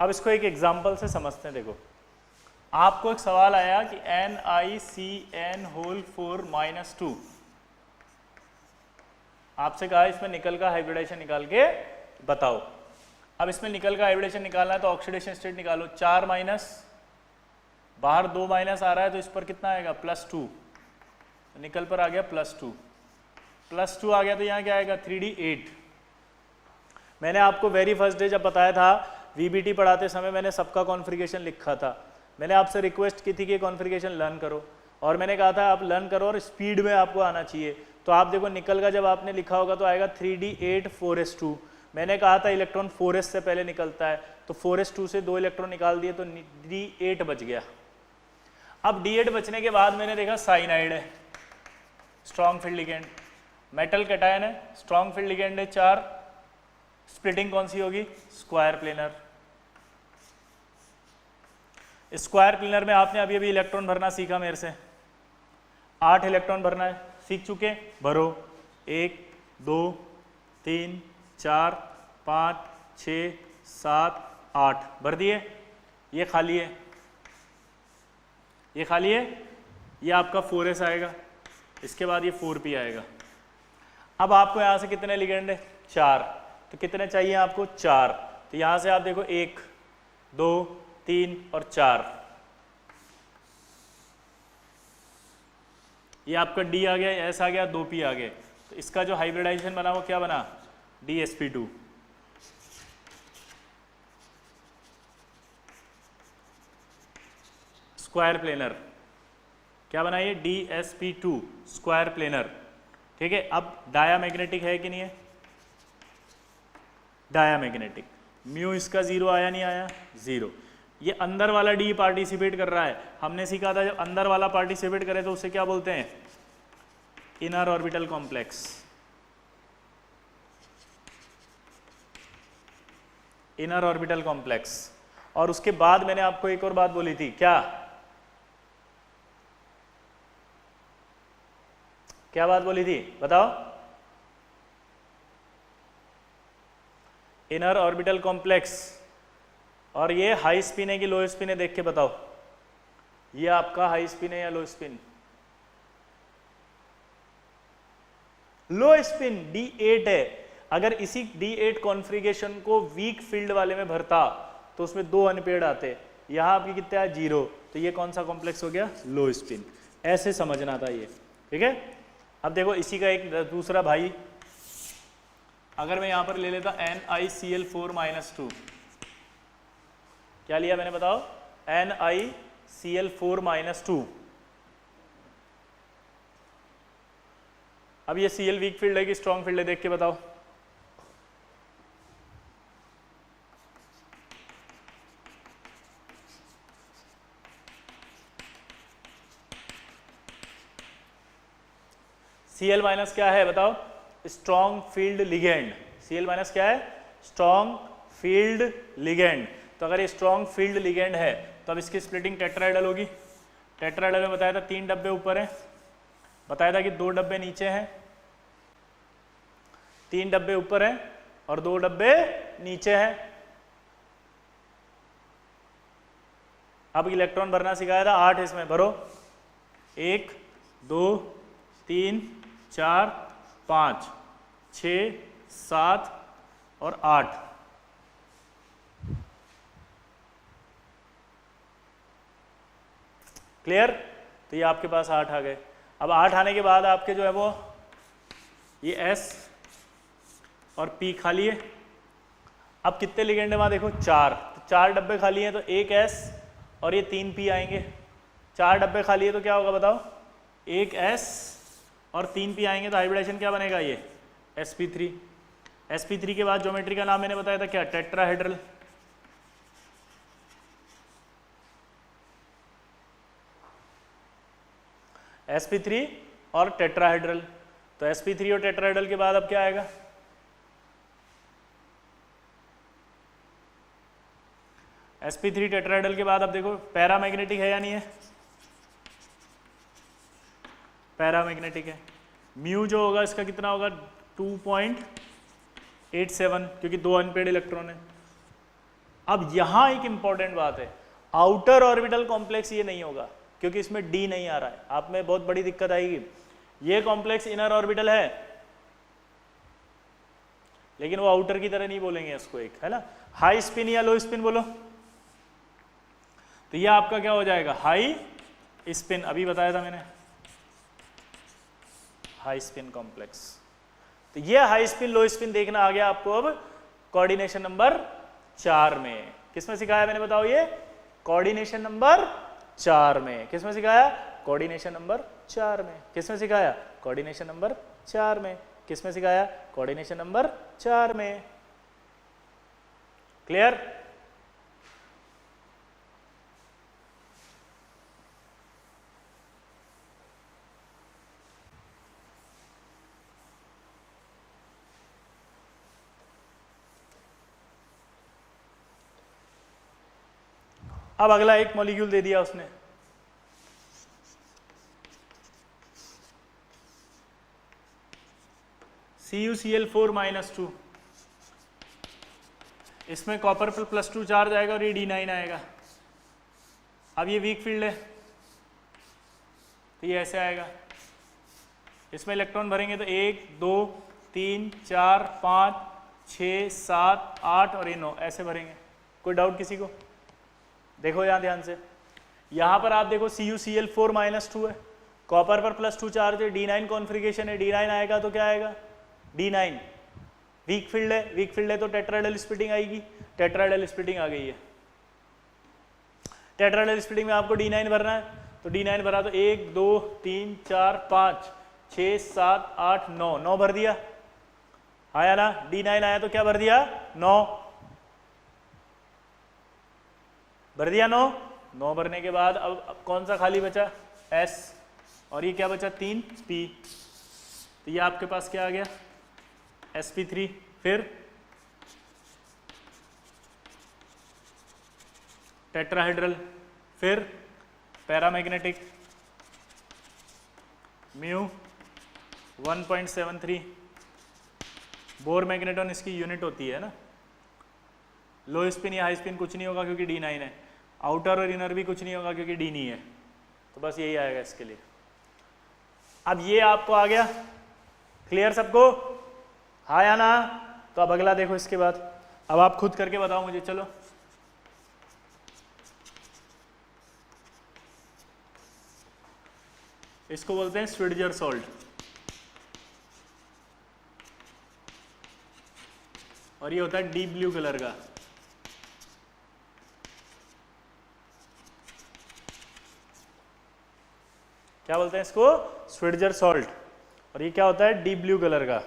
A: अब इसको एक एग्जांपल से समझते हैं। देखो, आपको एक सवाल आया कि NiCN होल 4 माइनस 2, आपसे कहा इसमें निकल का हाइब्रिडाइजेशन निकाल के बताओ। अब इसमें निकल का हाइब्रिडाइजेशन निकालना है तो ऑक्सीडेशन स्टेट निकालो। 4 माइनस, बाहर 2 माइनस आ रहा है तो इस पर कितना आएगा? +2। तो निकल पर आ गया +2, +2 आ गया तो यहाँ क्या आएगा? 3D8। मैंने आपको वेरी फर्स्ट डे जब बताया था VBT पढ़ाते समय मैंने सबका कॉन्फ़िगरेशन लिखा था। मैंने आपसे रिक्वेस्ट की थी कि कॉन्फ़िगरेशन लर्न करो, और मैंने कहा था आप लर्न करो और स्पीड में आपको आना चाहिए। तो आप देखो निकल का जब आपने लिखा होगा तो आएगा 3D8 4s2। मैंने कहा था इलेक्ट्रॉन 4s से पहले निकलता है, तो 4s2 से 2 इलेक्ट्रॉन निकाल दिए तो D8 बच गया। अब D8 बचने के बाद मैंने देखा साइनाइड है, strong field ligand, metal cation है, स्ट्रॉन्ग फील्ड लिगेंड है 4, स्प्लिटिंग कौन सी होगी? Square planar. स्क्वायर प्लेनर में आपने अभी अभी इलेक्ट्रॉन भरना सीखा मेरे से, 8 इलेक्ट्रॉन भरना है, सीख चुके? भरो। 1 2 3 4 5 6 7 8 भर दिए। ये खाली है, ये खाली है, ये आपका 4s आएगा, इसके बाद ये 4p आएगा। अब आपको यहाँ से कितने लिगेंड है? 4। तो कितने चाहिए आपको? 4। तो यहाँ से आप देखो 1 2 3 और 4, ये आपका D आ गया, S आ गया, 2p आ गए। तो इसका जो हाइब्रिडाइजेशन बना वो क्या बना? DsP2। स्क्वायर प्लेनर क्या बना? ये DsP2 स्क्वायर प्लेनर। ठीक है, अब डायामैग्नेटिक है कि नहीं है? डायामैग्नेटिक। म्यू इसका 0 आया नहीं आया? 0। ये अंदर वाला D पार्टिसिपेट कर रहा है। हमने सीखा था जब अंदर वाला पार्टिसिपेट करे तो उसे क्या बोलते हैं? Inner orbital complex. Inner orbital complex. और उसके बाद मैंने आपको एक और बात बोली थी, क्या बात बोली थी? बताओ। Inner orbital complex. और ये हाई स्पिन है कि लो स्पिन है देख के बताओ। ये आपका हाई स्पिन है या लो स्पिन? लो स्पिन D8 है। अगर इसी D8 कॉन्फ़िगरेशन को वीक फील्ड वाले में भरता तो उसमें 2 अनपेयर्ड आते। यहां आपकी कितना है? 0। तो ये कौन सा कॉम्प्लेक्स हो गया? लो स्पिन। ऐसे समझना था ये। ठीक है, अब देखो इसी का एक दूसरा भाई, अगर मैं यहां पर ले लेता NiCl4 माइनस 2, क्या लिया मैंने बताओ? NiCl4 minus 2। अब ये Cl वीक फील्ड है कि स्ट्रॉन्ग फील्ड है देख के बताओ। Cl माइनस क्या है बताओ? Strong field ligand, Cl minus क्या है, स्ट्रॉन्ग फील्ड लिगेंड। तो अगर ये स्ट्रॉन्ग फील्ड लिगेंड है तो अब इसकी स्प्लिटिंग टेट्राहेड्रल होगी। टेट्राहेड्रल में बताया था 3 डब्बे ऊपर हैं, बताया था कि 2 डब्बे नीचे हैं, 3 डब्बे ऊपर हैं और 2 डब्बे नीचे हैं। अब इलेक्ट्रॉन भरना सिखाया था, 8 इसमें भरो, 1 2 3 4 5 6 7 और 8। क्लियर? तो ये आपके पास 8 आ गए। अब 8 आने के बाद आपके जो है वो ये S और P खाली है। अब कितने लिगेंड है वहाँ देखो, 4, तो 4 डब्बे खाली हैं तो 1 S और ये 3 P आएंगे। 4 डब्बे खाली है तो क्या होगा बताओ, 1 S और 3 P आएंगे, तो हाइब्रिडेशन क्या बनेगा, ये sp3। sp3 के बाद ज्योमेट्री का नाम मैंने बताया था क्या, टेट्राहेड्रल। sp3 और टेट्राहेड्रल, तो sp3 और टेट्राहेड्रल के बाद अब क्या आएगा, sp3 टेट्राहेड्रल के बाद अब देखो पैरामैग्नेटिक है या नहीं है, पैरामैग्नेटिक है। म्यू जो होगा इसका कितना होगा, 2.87, क्योंकि 2 अनपेड इलेक्ट्रॉन है। अब यहां एक इंपॉर्टेंट बात है, आउटर ऑर्बिटल कॉम्प्लेक्स ये नहीं होगा क्योंकि इसमें डी नहीं आ रहा है। आप में बहुत बड़ी दिक्कत आएगी, ये कॉम्प्लेक्स इनर ऑर्बिटल है लेकिन वो आउटर की तरह नहीं बोलेंगे इसको, एक है ना, हाई स्पिन या लो स्पिन बोलो, तो ये आपका क्या हो जाएगा, हाई स्पिन। अभी बताया था मैंने, हाई स्पिन कॉम्प्लेक्स। तो ये हाई स्पिन लो स्पिन देखना आ गया आपको अब कोऑर्डिनेशन नंबर 4 में। किसमें सिखाया मैंने बताओ, ये कोऑर्डिनेशन नंबर 4 में। किसमें सिखाया, कोऑर्डिनेशन नंबर 4 में। किसमें सिखाया, कोऑर्डिनेशन नंबर 4 में। किसमें सिखाया, कोऑर्डिनेशन नंबर 4 में। क्लियर? अब अगला एक मॉलिक्यूल दे दिया उसने, CuCl4-2, इसमें कॉपर पर +2 चार्ज आएगा और ये D9 आएगा। अब ये वीक फील्ड है तो ये ऐसे आएगा, इसमें इलेक्ट्रॉन भरेंगे तो 1 2 3 4 5 6 7 8 और ये 9 ऐसे भरेंगे। कोई डाउट किसी को? देखो यहाँ ध्यान से, यहाँ पर आप देखो CuCl4-2 है, कॉपर पर +2 चार्ज है, D9 कॉन्फ़िगरेशन है, D9 आएगा तो क्या आएगा, D9। वीक फील्ड है, वीक फील्ड है तो टेट्राहेड्रल स्प्लिटिंग आएगी, टेट्राहेड्रल स्प्लिटिंग आ गई है। टेट्राहेड्रल स्प्लिटिंग में आपको D9 भरना है, तो D9 भरा तो 1 2 3 4 5 6 7 8 9, 9 भर दिया, आया ना, D9 आया तो क्या भर दिया, 9 भर दिया, 9 9 भरने के बाद अब कौन सा खाली बचा, S, और ये क्या बचा, 3 P। तो ये आपके पास क्या आ गया, sp3, फिर टेट्राहेड्रल, फिर पैरामैग्नेटिक, म्यू 1.73, बोर मैग्नेटॉन इसकी यूनिट होती है ना। लो स्पिन या हाई स्पिन कुछ नहीं होगा क्योंकि D9 है, आउटर और इनर भी कुछ नहीं होगा क्योंकि D नहीं है, तो बस यही आएगा इसके लिए। अब ये आपको आ गया, क्लियर सबको, हाँ या ना? तो अब अगला देखो इसके बाद, अब आप खुद करके बताओ मुझे, चलो। इसको बोलते हैं स्विट्जर सॉल्ट, और ये होता है डीप ब्लू कलर का। क्या बोलते हैं इसको, स्विट्जर सॉल्ट, और ये क्या होता है, डीप ब्लू कलर का।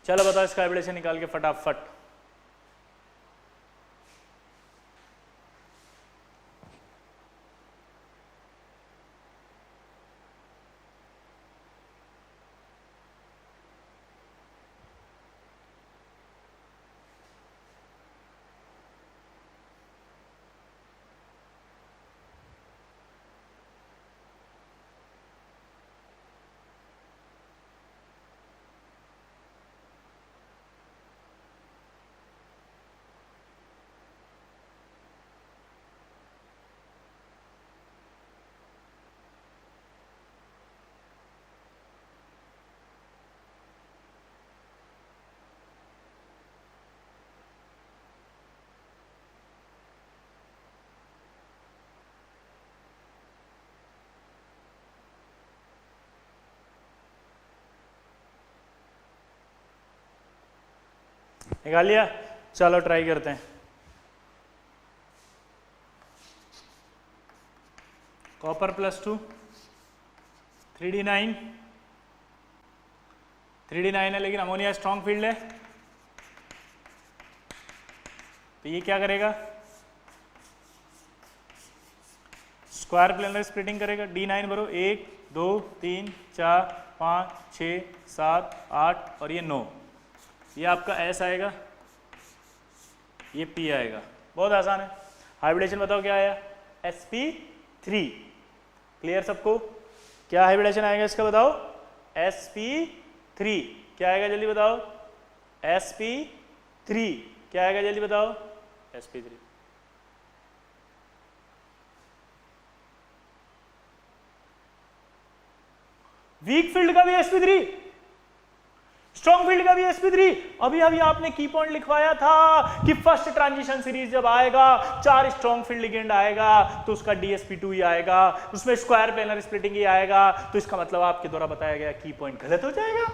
A: चलो बताओ इसका हाइब्रिडेशन निकाल के फटाफट। निकाल लिया? चलो ट्राई करते हैं। कॉपर +2 3d9 है, लेकिन अमोनिया स्ट्रॉन्ग फील्ड है, तो ये क्या करेगा? स्क्वायर प्लेनर स्प्लिटिंग करेगा। D9 भरो, 1 2 3 4 5 6 7 8 और ये 9। ये आपका S आएगा, ये P आएगा। बहुत आसान है। हाइब्रिडेशन बताओ क्या आया? sp3। क्लियर सबको? क्या हाइब्रिडेशन आएगा इसका बताओ? sp3। क्या आएगा जल्दी बताओ? sp3। क्या आएगा जल्दी बताओ? sp3। वीक फील्ड का भी sp3, स्ट्रॉन्ग फील्ड का भी sp3। अभी अभी आपने की पॉइंट लिखवाया था कि फर्स्ट ट्रांजिशन सीरीज जब आएगा 4 स्ट्रॉन्ग फील्ड लिगेंड आएगा तो उसका dsp2 ही आएगा, उसमें स्क्वायर प्लेनर स्प्लिटिंग ही आएगा। तो इसका मतलब आपके द्वारा बताया गया की पॉइंट गलत हो जाएगा।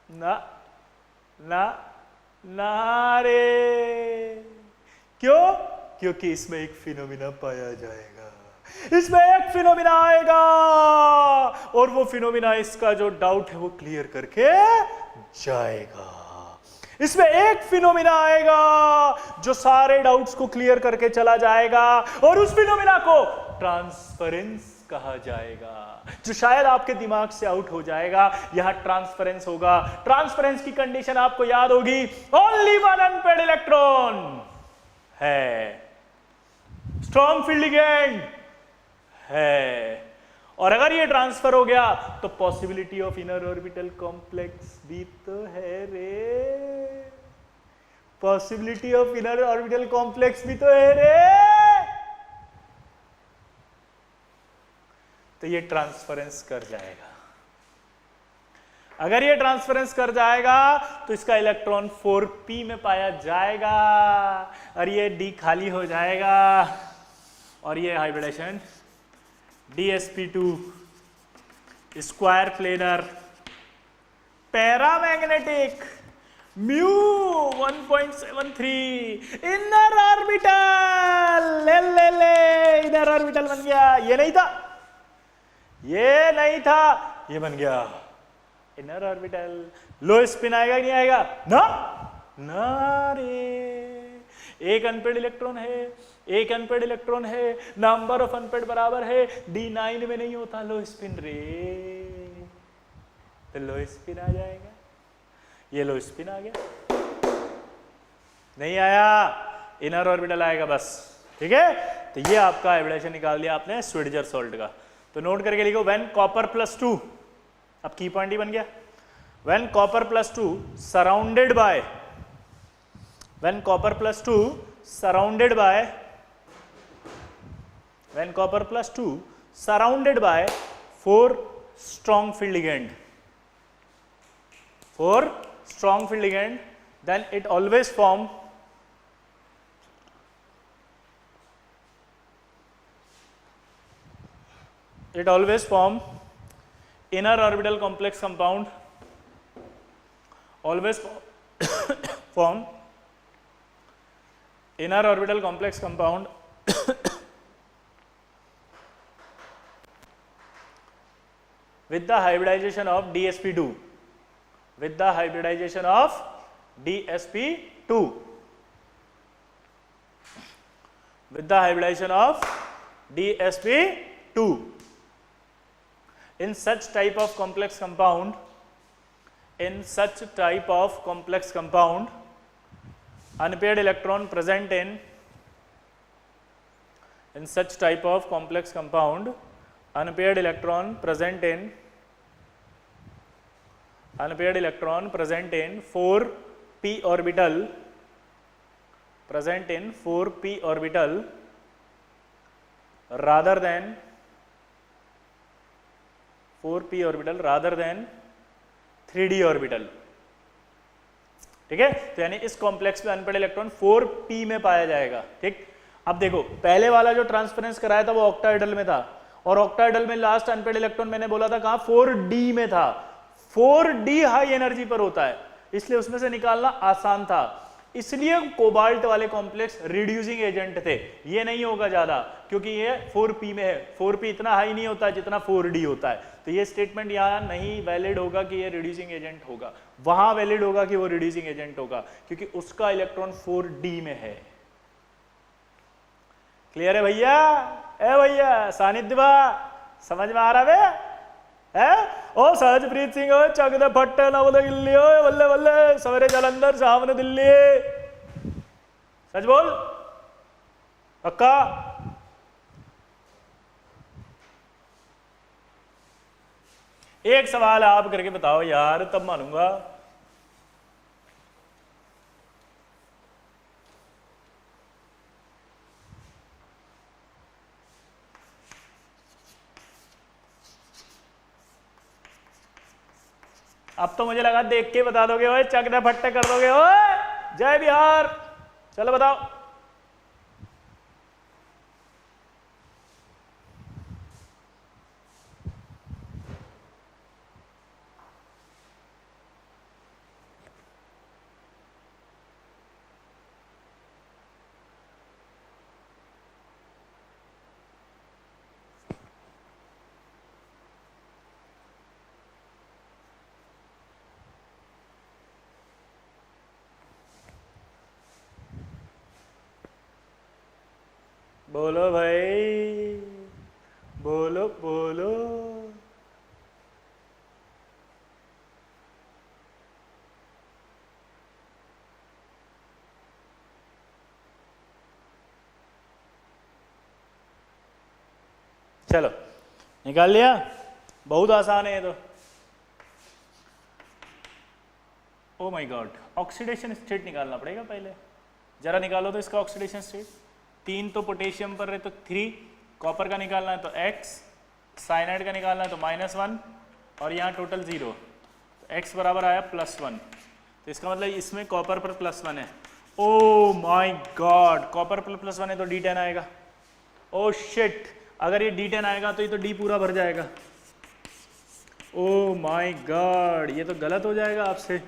A: ना ना ना रे, क्यों? क्योंकि इसमें एक फिनोमिना पाया जाएगा, इसमें एक फिनोमिना आएगा और वो फिनोमिना इसका जो डाउट है वो क्लियर करके जाएगा। इसमें एक फिनोमिना आएगा जो सारे डाउट्स को क्लियर करके चला जाएगा और उस फिनोमिना को ट्रांसफरेंस कहा जाएगा, जो शायद आपके दिमाग से आउट हो जाएगा। यहां ट्रांसफरेंस होगा। ट्रांसफरेंस की कंडीशन आपको याद होगी, ओनली वन अनपेयर्ड इलेक्ट्रॉन है, स्ट्रॉन्ग फील्ड लिगेंड है, और अगर ये ट्रांसफर हो गया तो possibility of inner orbital complex भी तो है रे, possibility of inner orbital complex भी तो है रे। तो ये ट्रांसफरेंस कर जाएगा। अगर ये ट्रांसफरेंस कर जाएगा तो इसका इलेक्ट्रॉन 4p में पाया जाएगा और ये d खाली हो जाएगा और ये hybridisation dsp2 square planar paramagnetic mu 1.73 inner orbital, ले इनर ऑर्बिटल बन गया। ये नहीं था, ये नहीं था, ये बन गया इनर ऑर्बिटल। लो स्पिन आएगा नहीं आएगा? ना ना रे, एक अनपेड इलेक्ट्रॉन है, एक अनपेड इलेक्ट्रॉन है, नंबर ऑफ अनपेड बराबर है, D9 में नहीं होता लो स्पिन रे, तो लो स्पिन आ जाएगा। ये लो स्पिन आ गया, नहीं आया, इनर ऑर्बिटल आएगा बस। ठीक है, तो ये आपका हाइब्रिडेशन निकाल दिया आपने स्विट्जर सॉल्ट का। तो नोट करके लिखो, व्हेन कॉपर +2, अब की पॉइंट ही बन गया, when copper +2 surrounded by, when copper +2 surrounded by, when copper +2 surrounded by 4 strong field ligand, 4 strong field ligand, then it always form inner orbital complex compound, always form inner orbital complex compound with the hybridization of dsp2, with the hybridization of dsp2, with the hybridization of dsp2. In such type of complex compound, in such type of complex compound, unpaired electron present in such type of complex compound, unpaired electron present in 4p orbital, present in 4p orbital rather than 4p orbital rather than 3d orbital. ठीक है, तो यानी इस complex में unpaired electron 4p में पाया जाएगा। ठीक, अब देखो पहले वाला जो ट्रांसफरेंस कराया था वो ऑक्टाहेड्रल में था और ऑक्टाहेड्रल में लास्ट अनपेड इलेक्ट्रॉन मैंने बोला था कहां, 4d में था। 4d हाई एनर्जी पर होता है, इसलिए उसमें से निकालना आसान था। इसलिए कोबाल्ट वाले कॉम्प्लेक्स रिड्यूसिंग एजेंट थे। ये नहीं होगा ज्यादा, क्योंकि ये 4p में है। 4p इतना हाई नहीं होता जितना 4d होता है। तो ये स्टेटमेंट यहां नहीं वैलिड होगा कि ये रिड्यूसिंग एजेंट होगा, वहां वैलिड होगा कि वो रिड्यूसिंग एजेंट होगा, क्योंकि उसका इलेक्ट्रॉन 4d में है। क्लियर है भैया? ए भैया सानिध्य समझ में आ रहा है? ओ सहजप्रीत सिंह ओ चक दे फट्टे ना बोले गिल्ली ओ बल्ले बल्ले सवेरे जलंधर सामने दिल्ली, सच बोल पक्का? एक सवाल आप करके बताओ यार, तब मानूंगा। अब तो मुझे लगा देख के बता दोगे, ओए चकदे फट्टे कर दोगे, ओए जय बिहार। चलो बताओ। बोलो भाई, बोलो बोलो। चलो निकाल लिया, बहुत आसान है ये तो। Oh my God, oxidation state निकालना पड़ेगा पहले। जरा निकालो तो इसका ऑक्सीडेशन स्टेट। 3 तो पोटेशियम पर है तो 3, कॉपर का निकालना है तो x, साइनाइड का निकालना है तो -1 और यहाँ टोटल 0, तो x बराबर आया +1। तो इसका मतलब इसमें कॉपर पर +1 है। ओ माय गॉड, कॉपर पर +1 है तो D10 आएगा। ओ शिट, अगर ये D10 आएगा तो ये तो D पूरा भर जाएगा। ओ माय गॉड, ये तो गलत हो जाएगा आपसे।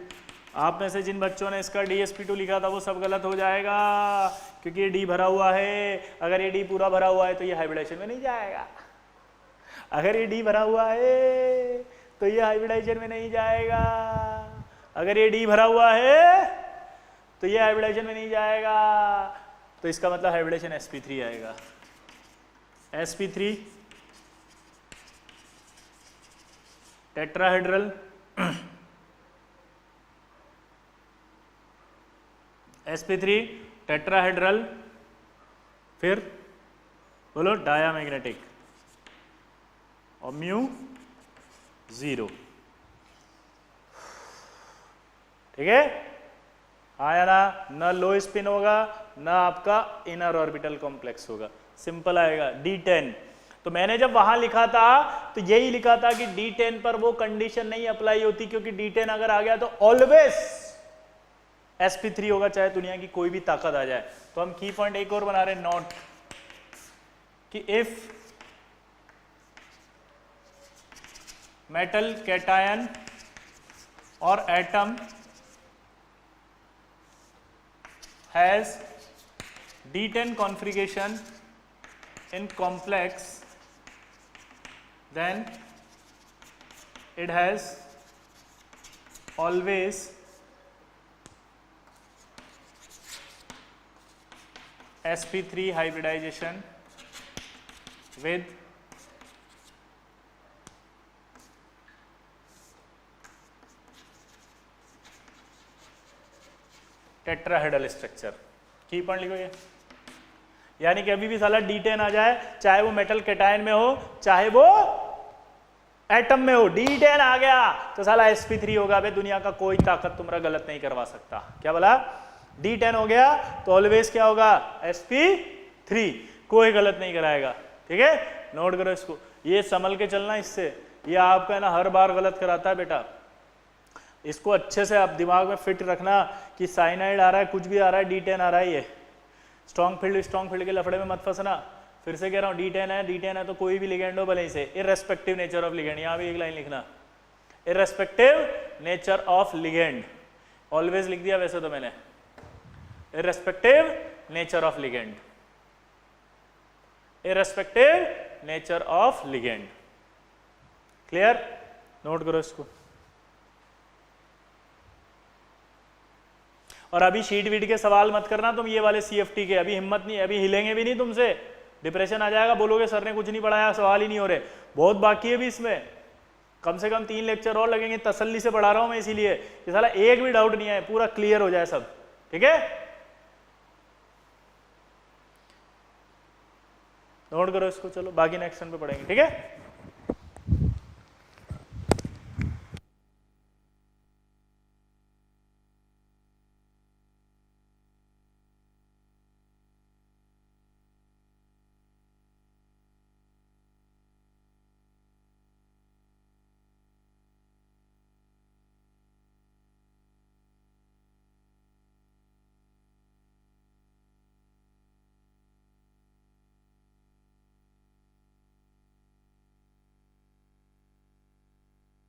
A: आप में से जिन बच्चों ने इसका DsP2 लिखा था वो सब गलत हो जाएगा, क्योंकि ये D भरा हुआ है। अगर ये D पूरा भरा हुआ है तो ये हाइब्रिडाइजेशन में नहीं जाएगा। अगर ये D भरा हुआ है तो ये हाइब्रिडाइजेशन में नहीं जाएगा। अगर ये D भरा हुआ है तो ये हाइब्रिडाइजेशन में नहीं जाएगा। तो इसका मतलब हाइब्रिडाइजेशन sp3 आएगा। sp3 टेट्राहेड्रल sp3 टेट्राहेड्रल, फिर बोलो डायामैग्नेटिक और म्यू 0। ठीक है, आया ना? ना लो स्पिन होगा ना आपका इनर ऑर्बिटल कॉम्प्लेक्स होगा, सिंपल आएगा। D10 तो मैंने जब वहां लिखा था तो यही लिखा था कि D10 पर वो कंडीशन नहीं अप्लाई होती, क्योंकि D10 अगर आ गया तो ऑलवेज sp3 होगा, चाहे दुनिया की कोई भी ताकत आ जाए। तो हम की पॉइंट एक और बना रहे हैं, नोट कि इफ मेटल कैटायन और atom has D10 configuration in complex, then it has always sp3 hybridization with tetrahedral structure. की पॉइंट लिखो ये, यानी कि अभी भी साला D10 आ जाए, चाहे वो मेटल कैटायन में हो चाहे वो एटम में हो, D10 आ गया तो साला sp3 होगा। बे दुनिया का कोई ताकत तुम्हारा गलत नहीं करवा सकता। क्या बोला? D10 हो गया तो ऑलवेज क्या होगा? sp3, कोई गलत नहीं कराएगा। ठीक है, नोट करो इसको, ये संभल के चलना इससे। ये आपका है ना हर बार गलत कराता है बेटा, इसको अच्छे से आप दिमाग में फिट रखना कि साइनाइड आ रहा है, कुछ भी आ रहा है, D10 आ रहा है। ये स्ट्रॉन्ग फील्ड के लफड़े में मत फंसना। फिर से कह रहा हूँ D10 है, D10 है तो कोई भी लिगेंड हो भले ही से, इररेस्पेक्टिव नेचर ऑफ लिगेंड, यहाँ भी एक लाइन लिखना, irrespective nature of ligand, always लिख दिया वैसे तो मैंने, irrespective nature of ligand, irrespective nature of ligand. Clear? Note करो इसको। और अभी शीट वीट के सवाल मत करना तुम, ये वाले CFT के, अभी हिम्मत नहीं, अभी हिलेंगे भी नहीं तुमसे, डिप्रेशन आ जाएगा, बोलोगे सर ने कुछ नहीं पढ़ाया, सवाल ही नहीं हो रहे, बहुत बाकी है भी इसमें, कम से कम 3 लेक्चर और लगेंगे, तसल्ली से पढ़ा रहा हूं मैं इसीलिए कि साला एक भी डाउट नहीं है, पूरा क्लियर हो जाए सब। ठीक है, नोट करो इसको, चलो बाकी नेक्स्ट टाइम पे पढ़ेंगे। ठीक है।